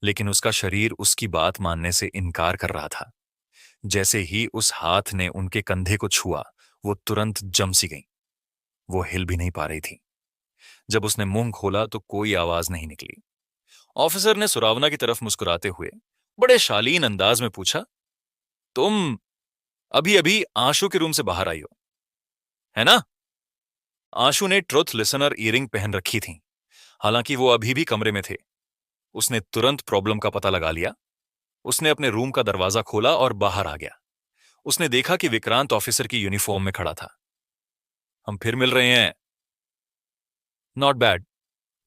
लेकिन उसका शरीर उसकी बात मानने से इनकार कर रहा था। जैसे ही उस हाथ ने उनके कंधे को छुआ, वो तुरंत जम सी गई। वो हिल भी नहीं पा रही थी। जब उसने मुंह खोला तो कोई आवाज नहीं निकली। ऑफिसर ने सुरावना की तरफ मुस्कुराते हुए बड़े शालीन अंदाज में पूछा, तुम अभी अभी आशु के रूम से बाहर आई हो, है ना? आशु ने ट्रुथ लिसनर ईयरिंग पहन रखी थी, हालांकि वो अभी भी कमरे में थे। उसने तुरंत प्रॉब्लम का पता लगा लिया। उसने अपने रूम का दरवाजा खोला और बाहर आ गया। उसने देखा कि विक्रांत ऑफिसर की यूनिफॉर्म में खड़ा था। हम फिर मिल रहे हैं। नॉट बैड,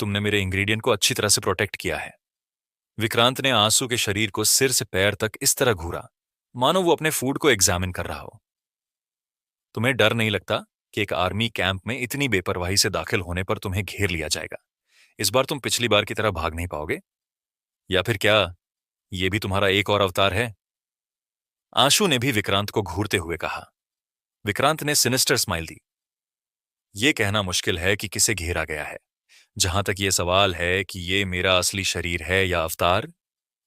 तुमने मेरे इंग्रेडिएंट को अच्छी तरह से प्रोटेक्ट किया है। विक्रांत ने आंसू के शरीर को सिर से पैर तक इस तरह घूरा मानो वो अपने फूड को एग्जामिन कर रहा हो। तुम्हें डर नहीं लगता कि एक आर्मी कैंप में इतनी बेपरवाही से दाखिल होने पर तुम्हें घेर लिया जाएगा? इस बार तुम पिछली बार की तरह भाग नहीं पाओगे? या फिर क्या ये भी तुम्हारा एक और अवतार है? आशु ने भी विक्रांत को घूरते हुए कहा। विक्रांत ने सिनिस्टर स्माइल दी। यह कहना मुश्किल है कि किसे घेरा गया है। जहां तक यह सवाल है कि यह मेरा असली शरीर है या अवतार,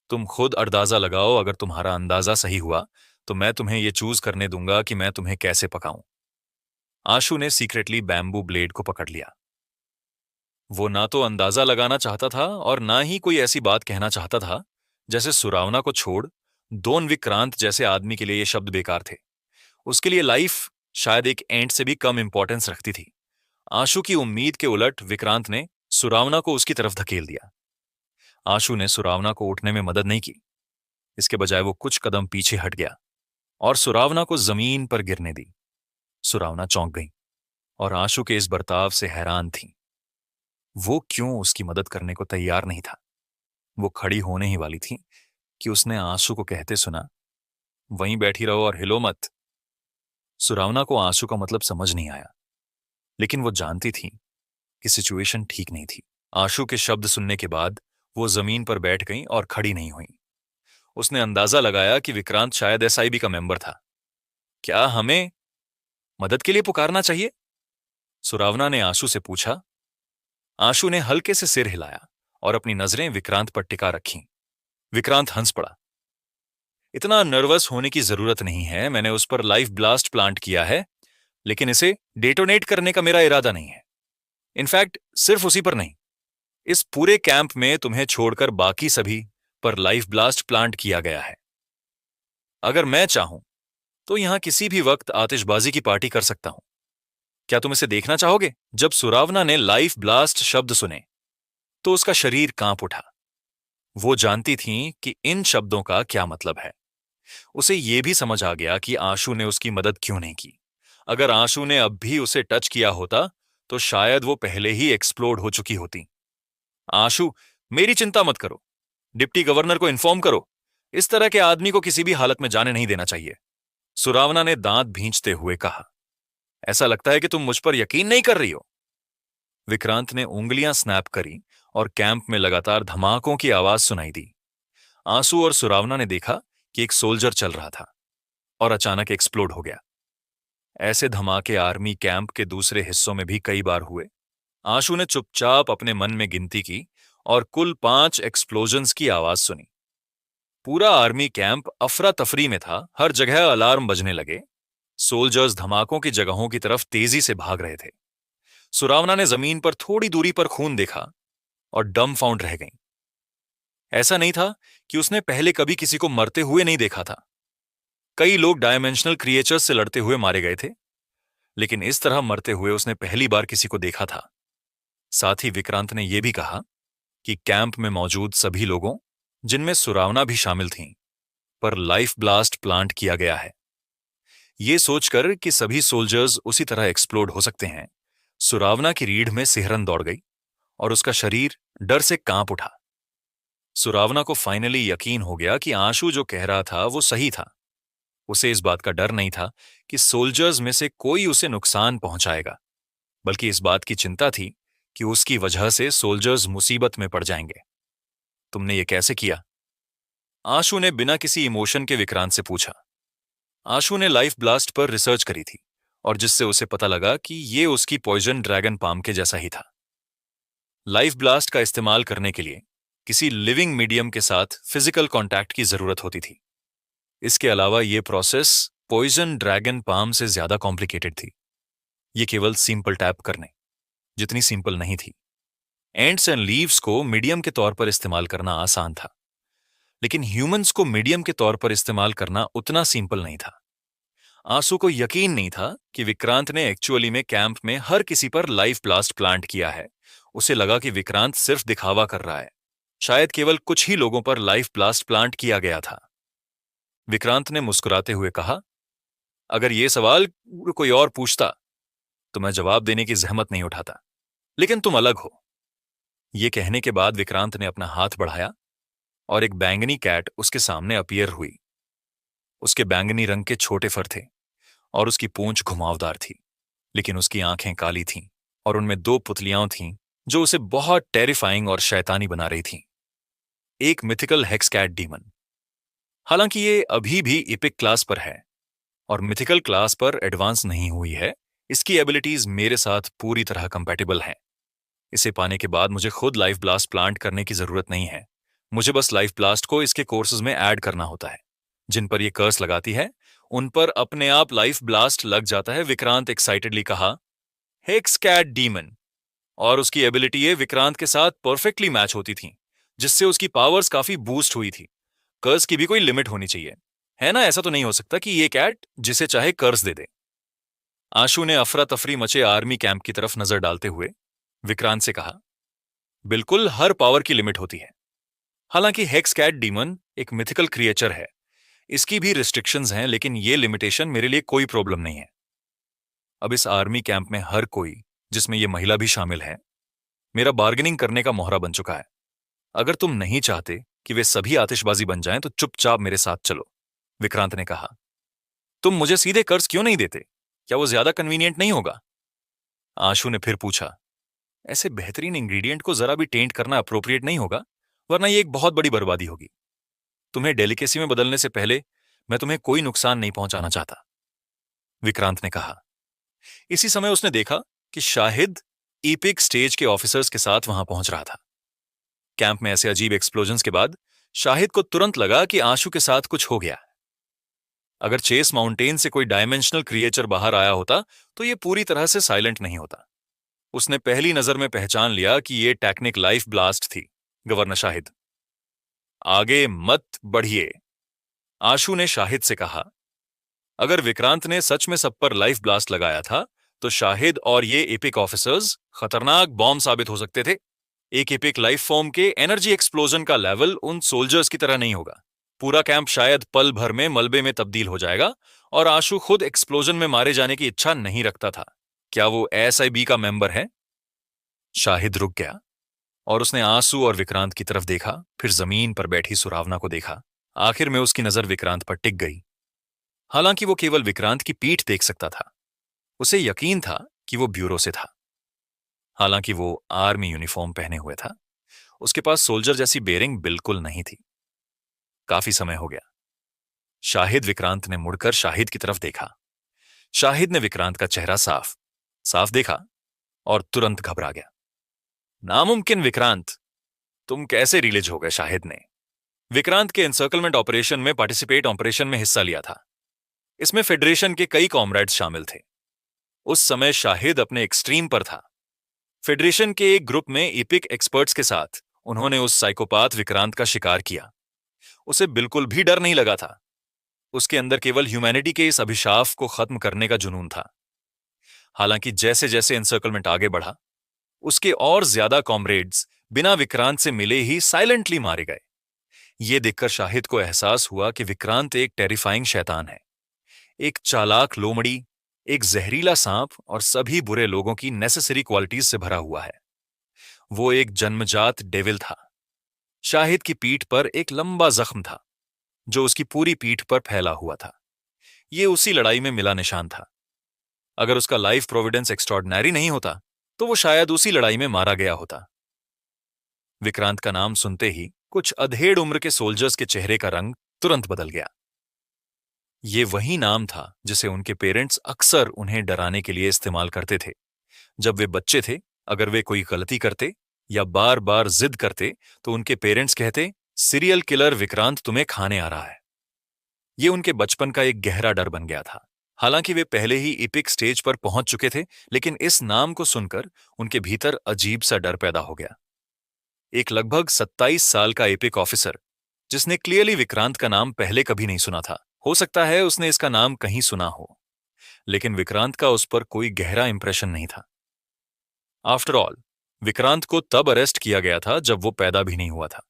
तुम खुद अंदाजा लगाओ। अगर तुम्हारा अंदाजा सही हुआ तो मैं तुम्हें यह चूज करने दूंगा कि मैं तुम्हें कैसे पकाऊं। आशु ने सीक्रेटली बैम्बू ब्लेड को पकड़ लिया। वो ना तो अंदाजा लगाना चाहता था और ना ही कोई ऐसी बात कहना चाहता था जैसे सुरावना को छोड़ दोन विक्रांत जैसे आदमी के लिए ये शब्द बेकार थे। उसके लिए लाइफ शायद एक एंड से भी कम इंपॉर्टेंस रखती थी। आशु की उम्मीद के उलट विक्रांत ने सुरावना को उसकी तरफ धकेल दिया। आशु ने सुरावना को उठने में मदद नहीं की। इसके बजाय वो कुछ कदम पीछे हट गया और सुरावना को जमीन पर गिरने दी। सुरावना चौंक गई और आशु के इस बर्ताव से हैरान थी। वो क्यों उसकी मदद करने को तैयार नहीं था? वो खड़ी होने ही वाली थी कि उसने आंसू को कहते सुना, वहीं बैठी रहो और हिलो मत। सुरावना को आंसू का मतलब समझ नहीं आया, लेकिन वो जानती थी कि सिचुएशन ठीक नहीं थी। आशु के शब्द सुनने के बाद वो जमीन पर बैठ गई और खड़ी नहीं हुई। उसने अंदाजा लगाया कि विक्रांत शायद एसआईबी का मेंबर था। क्या हमें मदद के लिए पुकारना चाहिए? सुरावना ने आशु से पूछा। आशु ने हल्के से सिर हिलाया और अपनी नजरें विक्रांत पर टिका रखीं। विक्रांत हंस पड़ा। इतना नर्वस होने की जरूरत नहीं है, मैंने उस पर लाइफ ब्लास्ट प्लांट किया है, लेकिन इसे डेटोनेट करने का मेरा इरादा नहीं है। इनफैक्ट सिर्फ उसी पर नहीं, इस पूरे कैंप में तुम्हें छोड़कर बाकी सभी पर लाइफ ब्लास्ट प्लांट किया गया है। अगर मैं चाहूं तो यहां किसी भी वक्त आतिशबाजी की पार्टी कर सकता हूं। क्या तुम इसे देखना चाहोगे? जब सुरावना ने लाइफ ब्लास्ट शब्द सुने तो उसका शरीर कांप उठा। वो जानती थीं कि इन शब्दों का क्या मतलब है। उसे यह भी समझ आ गया कि आशु ने उसकी मदद क्यों नहीं की। अगर आशु ने अब भी उसे टच किया होता तो शायद वो पहले ही एक्सप्लोड हो चुकी होती। आशु, मेरी चिंता मत करो। डिप्टी गवर्नर को इन्फॉर्म करो। इस तरह के आदमी को किसी भी हालत में जाने नहीं देना चाहिए। सुरावना ने दांत भींचते हुए कहा। ऐसा लगता है कि तुम मुझ पर यकीन नहीं कर रही हो। विक्रांत ने उंगलियां स्नैप करी और कैंप में लगातार धमाकों की आवाज सुनाई दी। आंसू और सुरावना ने देखा कि एक सोल्जर चल रहा था और अचानक एक्सप्लोड हो गया। ऐसे धमाके आर्मी कैंप के दूसरे हिस्सों में भी कई बार हुए। आशु ने चुपचाप अपने मन में गिनती की और कुल 5 एक्सप्लोजन्स की आवाज सुनी। पूरा आर्मी कैंप अफरा तफरी में था, हर जगह अलार्म बजने लगे। सोल्जर्स धमाकों की जगहों की तरफ तेजी से भाग रहे थे। सुरावना ने जमीन पर थोड़ी दूरी पर खून देखा और डम फाउंड रह गई। ऐसा नहीं था कि उसने पहले कभी किसी को मरते हुए नहीं देखा था। कई लोग डायमेंशनल क्रिएचर्स से लड़ते हुए मारे गए थे, लेकिन इस तरह मरते हुए उसने पहली बार किसी को देखा था। साथ ही विक्रांत ने यह भी कहा कि कैंप में मौजूद सभी लोगों, जिनमें सुरावना भी शामिल थीं, पर लाइफ ब्लास्ट प्लांट किया गया है। यह सोचकर कि सभी सोल्जर्स उसी तरह एक्सप्लोड हो सकते हैं, सुरावना की रीढ़ में सिहरन दौड़ गई और उसका शरीर डर से कांप उठा। सुरावना को फाइनली यकीन हो गया कि आशु जो कह रहा था वो सही था। उसे इस बात का डर नहीं था कि सोल्जर्स में से कोई उसे नुकसान पहुंचाएगा, बल्कि इस बात की चिंता थी कि उसकी वजह से सोल्जर्स मुसीबत में पड़ जाएंगे। तुमने ये कैसे किया? आशु ने बिना किसी इमोशन के विक्रांत से पूछा। आशु ने लाइफ ब्लास्ट पर रिसर्च करी थी और जिससे उसे पता लगा कि ये उसकी पॉइजन ड्रैगन पाम के जैसा ही था। लाइफ ब्लास्ट का इस्तेमाल करने के लिए किसी लिविंग मीडियम के साथ फिजिकल कांटेक्ट की जरूरत होती थी। इसके अलावा यह प्रोसेस पॉइजन ड्रैगन पाम से ज्यादा कॉम्प्लिकेटेड थी। यह केवल सिंपल टैप करने जितनी सिंपल नहीं थी। एंड्स एंड लीव्स को मीडियम के तौर पर इस्तेमाल करना आसान था, लेकिन ह्यूमंस को मीडियम के तौर पर इस्तेमाल करना उतना सिंपल नहीं था। आंसू को यकीन नहीं था कि विक्रांत ने एक्चुअली में कैंप में हर किसी पर लाइफ ब्लास्ट प्लांट किया है। उसे लगा कि विक्रांत सिर्फ दिखावा कर रहा है। शायद केवल कुछ ही लोगों पर लाइफ ब्लास्ट प्लांट किया गया था। विक्रांत ने मुस्कुराते हुए कहा, अगर यह सवाल कोई और पूछता तो मैं जवाब देने की जहमत नहीं उठाता, लेकिन तुम अलग हो। यह कहने के बाद विक्रांत ने अपना हाथ बढ़ाया और एक बैंगनी कैट उसके सामने अपीयर हुई। उसके बैंगनी रंग के छोटे फर थे और उसकी पूंछ घुमावदार थी, लेकिन उसकी आंखें काली थीं और उनमें 2 पुतलियां थीं जो उसे बहुत टेरिफाइंग और शैतानी बना रही थीं। एक मिथिकल हेक्स कैट डीमन। हालांकि ये अभी भी इपिक क्लास पर है और मिथिकल क्लास पर एडवांस नहीं हुई है, इसकी एबिलिटीज मेरे साथ पूरी तरह कंपैटिबल हैं। इसे पाने के बाद मुझे खुद लाइफ ब्लास्ट प्लांट करने की जरूरत नहीं है। मुझे बस लाइफ ब्लास्ट को इसके कोर्सेज में ऐड करना होता है। जिन पर यह कर्स लगाती है उन पर अपने आप लाइफ ब्लास्ट लग जाता है। विक्रांत एक्साइटेडली कहा, हेक्स कैट डीमन। और उसकी एबिलिटी ये विक्रांत के साथ परफेक्टली मैच होती थी, जिससे उसकी पावर्स काफी बूस्ट हुई थी। कर्स की भी कोई लिमिट होनी चाहिए, है ना? ऐसा तो नहीं हो सकता कि ये कैट जिसे चाहे कर्स दे दे। आशु ने अफरा तफरी मचे आर्मी कैंप की तरफ नजर डालते हुए विक्रांत से कहा, बिल्कुल हर पावर की लिमिट होती है। हालांकि हेक्स कैट डीमन एक मिथिकल क्रिएचर है, इसकी भी रिस्ट्रिक्शंस हैं, लेकिन ये लिमिटेशन मेरे लिए कोई प्रॉब्लम नहीं है। अब इस आर्मी कैंप में हर कोई, जिसमें ये महिला भी शामिल है, मेरा बार्गेनिंग करने का मोहरा बन चुका है। अगर तुम नहीं चाहते कि वे सभी आतिशबाजी बन जाएं तो चुपचाप मेरे साथ चलो, विक्रांत ने कहा। तुम मुझे सीधे कर्ज क्यों नहीं देते? क्या वो ज्यादा कन्वीनियंट नहीं होगा? आशु ने फिर पूछा। ऐसे बेहतरीन इंग्रेडिएंट को जरा भी टेंट करना अप्रोप्रिएट नहीं होगा, वरना ये एक बहुत बड़ी बर्बादी होगी। तुम्हें डेलिकेसी में बदलने से पहले मैं तुम्हें कोई नुकसान नहीं पहुंचाना चाहता, विक्रांत ने कहा। इसी समय उसने देखा कि शाहिद ईपिक स्टेज के ऑफिसर्स के साथ वहां पहुंच रहा था। कैंप में ऐसे अजीब एक्सप्लोजन्स के बाद शाहिद को तुरंत लगा कि आशु के साथ कुछ हो गया। अगर चेस माउंटेन से कोई डायमेंशनल क्रिएचर बाहर आया होता तो यह पूरी तरह से साइलेंट नहीं होता। उसने पहली नजर में पहचान लिया कि यह टेक्निक लाइफ ब्लास्ट थी। गवर्नर शाहिद, आगे मत बढ़िए, आशु ने शाहिद से कहा। अगर विक्रांत ने सच में सब पर लाइफ ब्लास्ट लगाया था तो शाहिद और ये एपिक ऑफिसर्स खतरनाक बॉम्ब साबित हो सकते थे। एक एपिक लाइफ फॉर्म के एनर्जी एक्सप्लोजन का लेवल उन सोल्जर्स की तरह नहीं होगा। पूरा कैंप शायद पल भर में मलबे में तब्दील हो जाएगा और आशु खुद एक्सप्लोजन में मारे जाने की इच्छा नहीं रखता था। क्या वो एसआईबी का मेंबर है? शाहिद रुक गया और उसने आंसू और विक्रांत की तरफ देखा, फिर जमीन पर बैठी सुरावना को देखा। आखिर में उसकी नजर विक्रांत पर टिक गई। हालांकि वो केवल विक्रांत की पीठ देख सकता था, उसे यकीन था कि वो ब्यूरो से था। हालांकि वो आर्मी यूनिफॉर्म पहने हुए था, उसके पास सोल्जर जैसी बेयरिंग बिल्कुल नहीं थी। काफी समय हो गया। शाहिद विक्रांत ने मुड़कर शाहिद की तरफ देखा। शाहिद ने विक्रांत का चेहरा साफ साफ देखा और तुरंत घबरा गया। नामुमकिन विक्रांत, तुम कैसे रिलीज हो गए? शाहिद ने विक्रांत के एनसर्कलमेंट ऑपरेशन में पार्टिसिपेट ऑपरेशन में हिस्सा लिया था। इसमें फेडरेशन के कई कॉमरेड्स शामिल थे। उस समय शाहिद अपने एक्सट्रीम पर था। फेडरेशन के एक ग्रुप में इपिक एक्सपर्ट्स के साथ उन्होंने उस साइकोपाथ विक्रांत का शिकार किया। उसे बिल्कुल भी डर नहीं लगा था। उसके अंदर केवल ह्यूमैनिटी के इस अभिशाप को खत्म करने का जुनून था। हालांकि जैसे जैसे एनसर्कलमेंट आगे बढ़ा, उसके और ज्यादा कॉमरेड्स बिना विक्रांत से मिले ही साइलेंटली मारे गए। यह देखकर शाहिद को एहसास हुआ कि विक्रांत एक टेरिफाइंग शैतान है, एक चालाक लोमड़ी, एक जहरीला सांप और सभी बुरे लोगों की नेसेसरी क्वालिटीज से भरा हुआ है। वो एक जन्मजात डेविल था। शाहिद की पीठ पर एक लंबा जख्म था जो उसकी पूरी पीठ पर फैला हुआ था। यह उसी लड़ाई में मिला निशान था। अगर उसका लाइफ प्रोविडेंस एक्स्ट्रॉर्डिनरी नहीं होता तो वो शायद उसी लड़ाई में मारा गया होता। विक्रांत का नाम सुनते ही कुछ अधेड़ उम्र के सोल्जर्स के चेहरे का रंग तुरंत बदल गया। ये वही नाम था जिसे उनके पेरेंट्स अक्सर उन्हें डराने के लिए इस्तेमाल करते थे। जब वे बच्चे थे, अगर वे कोई गलती करते या बार बार जिद करते तो उनके पेरेंट्स कहते, सीरियल किलर विक्रांत तुम्हें खाने आ रहा है। ये उनके बचपन का एक गहरा डर बन गया था। हालांकि वे पहले ही इपिक स्टेज पर पहुंच चुके थे, लेकिन इस नाम को सुनकर उनके भीतर अजीब सा डर पैदा हो गया। एक लगभग 27 साल का एपिक ऑफिसर जिसने क्लियरली विक्रांत का नाम पहले कभी नहीं सुना था, हो सकता है उसने इसका नाम कहीं सुना हो, लेकिन विक्रांत का उस पर कोई गहरा इंप्रेशन नहीं था। आफ्टर ऑल, विक्रांत को तब अरेस्ट किया गया था जब वो पैदा भी नहीं हुआ था।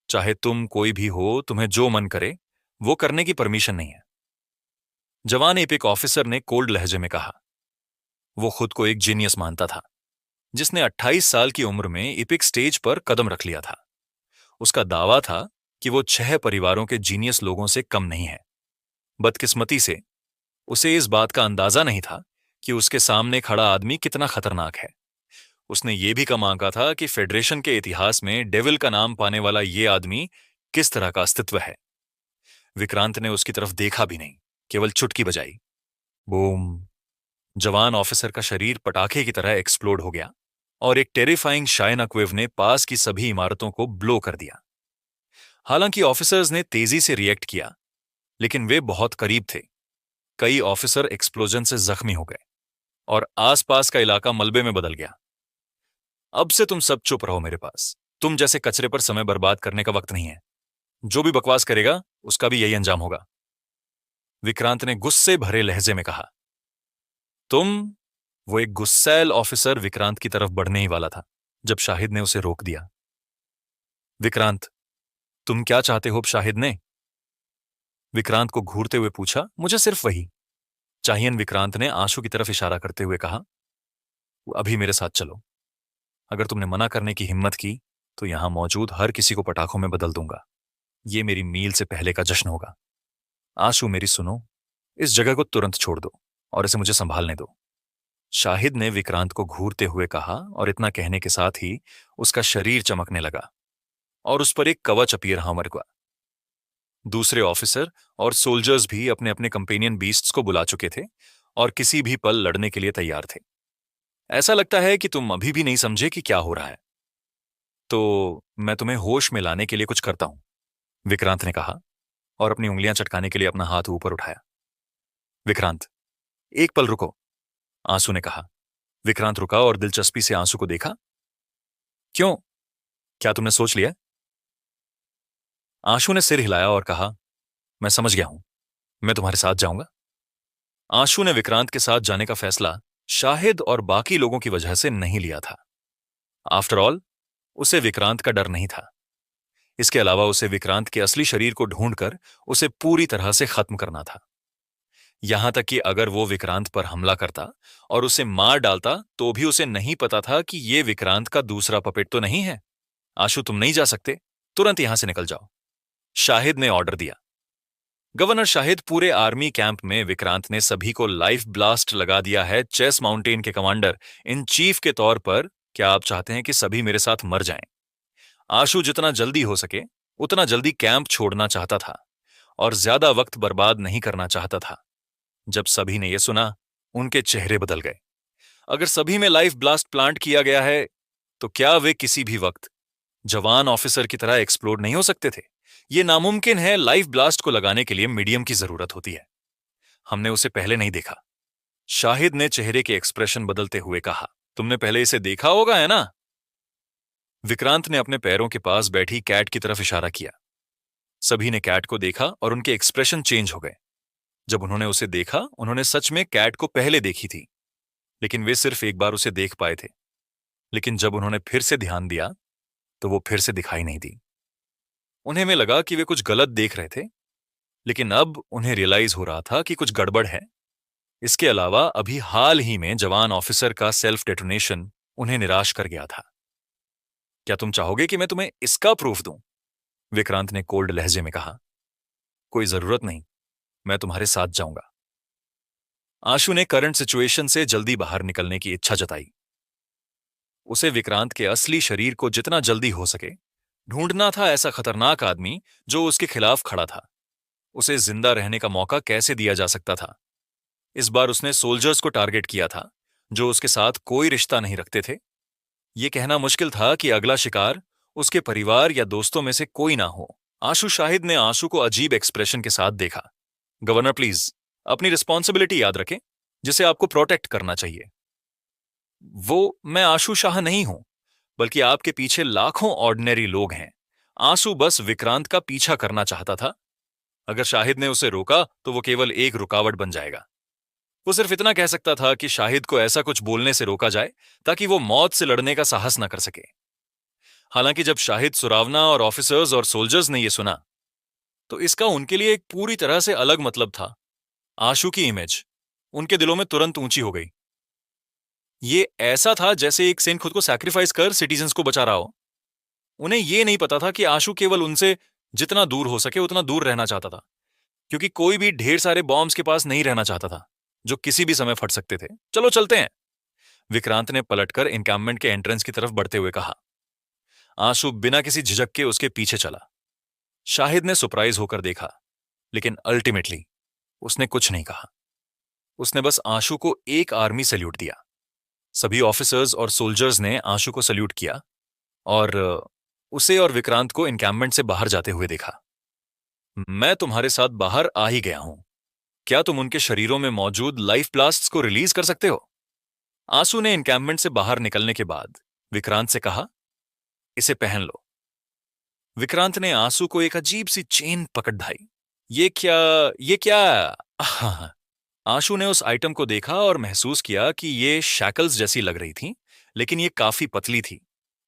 चाहे तुम कोई भी हो, तुम्हें जो मन करे वो करने की परमिशन नहीं है। जवान एपिक ऑफिसर ने कोल्ड लहजे में कहा। वो खुद को एक जीनियस मानता था जिसने 28 साल की उम्र में इपिक स्टेज पर कदम रख लिया था। उसका दावा था कि वो 6 परिवारों के जीनियस लोगों से कम नहीं है। बदकिस्मती से उसे इस बात का अंदाजा नहीं था कि उसके सामने खड़ा आदमी कितना खतरनाक है। उसने ये भी कम आंका था कि फेडरेशन के इतिहास में डेविल का नाम पाने वाला ये आदमी किस तरह का अस्तित्व है। विक्रांत ने उसकी तरफ देखा भी नहीं, केवल चुटकी बजाई। बूम! जवान ऑफिसर का शरीर पटाखे की तरह एक्सप्लोड हो गया और एक टेरिफाइंग शाइनअक्वेव ने पास की सभी इमारतों को ब्लो कर दिया। हालांकि ऑफिसर्स ने तेजी से रिएक्ट किया, लेकिन वे बहुत करीब थे। कई ऑफिसर एक्सप्लोजन से जख्मी हो गए और आसपास का इलाका मलबे में बदल गया। अब से तुम सब चुप रहो मेरे पास। तुम जैसे कचरे पर समय बर्बाद करने का वक्त नहीं है। जो भी बकवास करेगा उसका भी यही अंजाम होगा। विक्रांत ने गुस्से भरे लहजे में कहा। तुम? वो एक गुस्सैल ऑफिसर विक्रांत की तरफ बढ़ने ही वाला था जब शाहिद ने उसे रोक दिया। विक्रांत, तुम क्या चाहते हो? शाहिद ने विक्रांत को घूरते हुए पूछा। मुझे सिर्फ वही चाहिए। विक्रांत ने आंसू की तरफ इशारा करते हुए कहा। अभी मेरे साथ चलो। अगर तुमने मना करने की हिम्मत की तो यहां मौजूद हर किसी को पटाखों में बदल दूंगा। ये मेरी मील से पहले का जश्न होगा। आशु, मेरी सुनो। इस जगह को तुरंत छोड़ दो और इसे मुझे संभालने दो। शाहिद ने विक्रांत को घूरते हुए कहा और इतना कहने के साथ ही उसका शरीर चमकने लगा और उस पर एक कवच अपीयर हां मर गया। दूसरे ऑफिसर और सोल्जर्स भी अपने अपने कंपेनियन बीस्ट्स को बुला चुके थे और किसी भी पल लड़ने के लिए तैयार थे। ऐसा लगता है कि तुम अभी भी नहीं समझे कि क्या हो रहा है। तो मैं तुम्हें होश में लाने के लिए कुछ करता हूं, विक्रांत ने कहा और अपनी उंगलियां चटकाने के लिए अपना हाथ ऊपर उठाया। विक्रांत, एक पल रुको, आंसू ने कहा। विक्रांत रुका और दिलचस्पी से आंसू को देखा। क्यों? क्या तुमने सोच लिया? आंशु ने सिर हिलाया और कहा, मैं समझ गया हूं, मैं तुम्हारे साथ जाऊंगा। आंशु ने विक्रांत के साथ जाने का फैसला शाहिद और बाकी लोगों की वजह से नहीं लिया था। आफ्टर ऑल, उसे विक्रांत का डर नहीं था। इसके अलावा उसे विक्रांत के असली शरीर को ढूंढकर उसे पूरी तरह से खत्म करना था। यहां तक कि अगर वो विक्रांत पर हमला करता और उसे मार डालता तो भी उसे नहीं पता था कि ये विक्रांत का दूसरा पपेट तो नहीं है। आशु, तुम नहीं जा सकते, तुरंत यहां से निकल जाओ, शाहिद ने ऑर्डर दिया। गवर्नर शाहिद, पूरे आर्मी कैंप में विक्रांत ने सभी को लाइफ ब्लास्ट लगा दिया है। चेस माउंटेन के कमांडर इन चीफ के तौर पर क्या आप चाहते हैं कि सभी मेरे साथ मर जाएं? आशु जितना जल्दी हो सके उतना जल्दी कैंप छोड़ना चाहता था और ज्यादा वक्त बर्बाद नहीं करना चाहता था। जब सभी ने यह सुना, उनके चेहरे बदल गए। अगर सभी में लाइफ ब्लास्ट प्लांट किया गया है तो क्या वे किसी भी वक्त जवान ऑफिसर की तरह एक्सप्लोड नहीं हो सकते थे। ये नामुमकिन है, लाइफ ब्लास्ट को लगाने के लिए मीडियम की जरूरत होती है। हमने उसे पहले नहीं देखा। शाहिद ने चेहरे के एक्सप्रेशन बदलते हुए कहा, तुमने पहले इसे देखा होगा, है ना? विक्रांत ने अपने पैरों के पास बैठी कैट की तरफ इशारा किया। सभी ने कैट को देखा और उनके एक्सप्रेशन चेंज हो गए। जब उन्होंने उसे देखा, उन्होंने सच में कैट को पहले देखी थी, लेकिन वे सिर्फ एक बार उसे देख पाए थे। लेकिन जब उन्होंने फिर से ध्यान दिया, तो वो फिर से दिखाई नहीं दी। उन्हें में लगा कि वे कुछ गलत देख रहे थे, लेकिन अब उन्हें रियलाइज हो रहा था कि कुछ गड़बड़ है। इसके अलावा अभी हाल ही में जवान ऑफिसर का सेल्फ डेटोनेशन उन्हें निराश कर गया था। क्या तुम चाहोगे कि मैं तुम्हें इसका प्रूफ दूं? विक्रांत ने कोल्ड लहजे में कहा। कोई जरूरत नहीं, मैं तुम्हारे साथ जाऊंगा। आशु ने करंट सिचुएशन से जल्दी बाहर निकलने की इच्छा जताई। उसे विक्रांत के असली शरीर को जितना जल्दी हो सके ढूंढना था, ऐसा खतरनाक आदमी जो उसके खिलाफ खड़ा था। उसे जिंदा रहने का मौका कैसे दिया जा सकता था? इस बार उसने सोल्जर्स को टारगेट किया था, जो उसके साथ कोई रिश्ता नहीं रखते थे। यह कहना मुश्किल था कि अगला शिकार उसके परिवार या दोस्तों में से कोई ना हो। आशु शाहिद ने आशु को अजीब एक्सप्रेशन के साथ देखा। गवर्नर प्लीज, अपनी रिस्पॉन्सिबिलिटी याद रखें, जिसे आपको प्रोटेक्ट करना चाहिए। मैं आशु शाह नहीं हूं, बल्कि आपके पीछे लाखों ऑर्डिनरी लोग हैं। आंसू बस विक्रांत का पीछा करना चाहता था। अगर शाहिद ने उसे रोका तो वो केवल एक रुकावट बन जाएगा। वो सिर्फ इतना कह सकता था कि शाहिद को ऐसा कुछ बोलने से रोका जाए ताकि वो मौत से लड़ने का साहस न कर सके। हालांकि जब शाहिद, सुरावना और ऑफिसर्स और सोल्जर्स ने यह सुना, तो इसका उनके लिए एक पूरी तरह से अलग मतलब था। आशु की इमेज उनके दिलों में तुरंत ऊंची हो गई। ये ऐसा था जैसे एक सेंट खुद को सैक्रिफाइस कर सिटीजन्स को बचा रहा हो। उन्हें यह नहीं पता था कि आशु केवल उनसे जितना दूर हो सके उतना दूर रहना चाहता था, क्योंकि कोई भी ढेर सारे बॉम्ब्स के पास नहीं रहना चाहता था, जो किसी भी समय फट सकते थे। चलो चलते हैं, विक्रांत ने पलटकर एनकैम्पमेंट के एंट्रेंस की तरफ बढ़ते हुए कहा। आशु बिना किसी झिझक के उसके पीछे चला। शाहिद ने सरप्राइज होकर देखा, लेकिन अल्टीमेटली उसने कुछ नहीं कहा। उसने बस आशु को एक आर्मी सैल्यूट दिया। सभी ऑफिसर्स और सोल्जर्स ने आशु को सैल्यूट किया और उसे और विक्रांत को एनकैम्पमेंट से बाहर जाते हुए देखा। मैं तुम्हारे साथ बाहर आ ही गया हूं। क्या तुम उनके शरीरों में मौजूद लाइफ ब्लास्ट्स को रिलीज कर सकते हो? आंसू ने एनकैम्पमेंट से बाहर निकलने के बाद विक्रांत से कहा, इसे पहन लो। विक्रांत ने आंसू को एक अजीब सी चेन पकड़ ढाई। ये क्या? आशु ने उस आइटम को देखा और महसूस किया कि ये शैकल्स जैसी लग रही थी, लेकिन ये काफी पतली थी।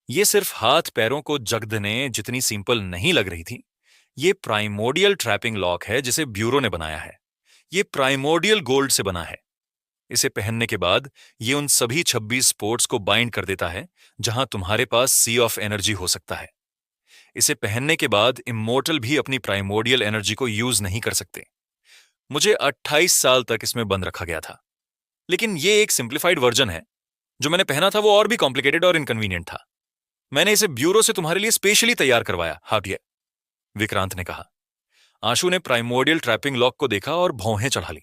ये सिर्फ हाथ पैरों को जगदने जितनी सिंपल नहीं लग रही थी। ये प्राइमोडियल ट्रैपिंग लॉक है जिसे ब्यूरो ने बनाया है। ये प्राइमोडियल गोल्ड से बना है। इसे पहनने के बाद ये उन सभी 26 स्पोर्ट्स को बाइंड कर देता है जहां तुम्हारे पास सी ऑफ एनर्जी हो सकता है। इसे पहनने के बाद इमोर्टल भी अपनी प्राइमोडियल एनर्जी को यूज नहीं कर सकते। मुझे 28 साल तक इसमें बंद रखा गया था, लेकिन ये एक सिंप्लीफाइड वर्जन है। जो मैंने पहना था वो और भी कॉम्प्लिकेटेड और इनकन्वीनियंट था। मैंने इसे ब्यूरो से तुम्हारे लिए स्पेशली तैयार करवाया, हाबिया, विक्रांत ने कहा। आशु ने प्राइमोडियल ट्रैपिंग लॉक को देखा और भौहें चढ़ा ली।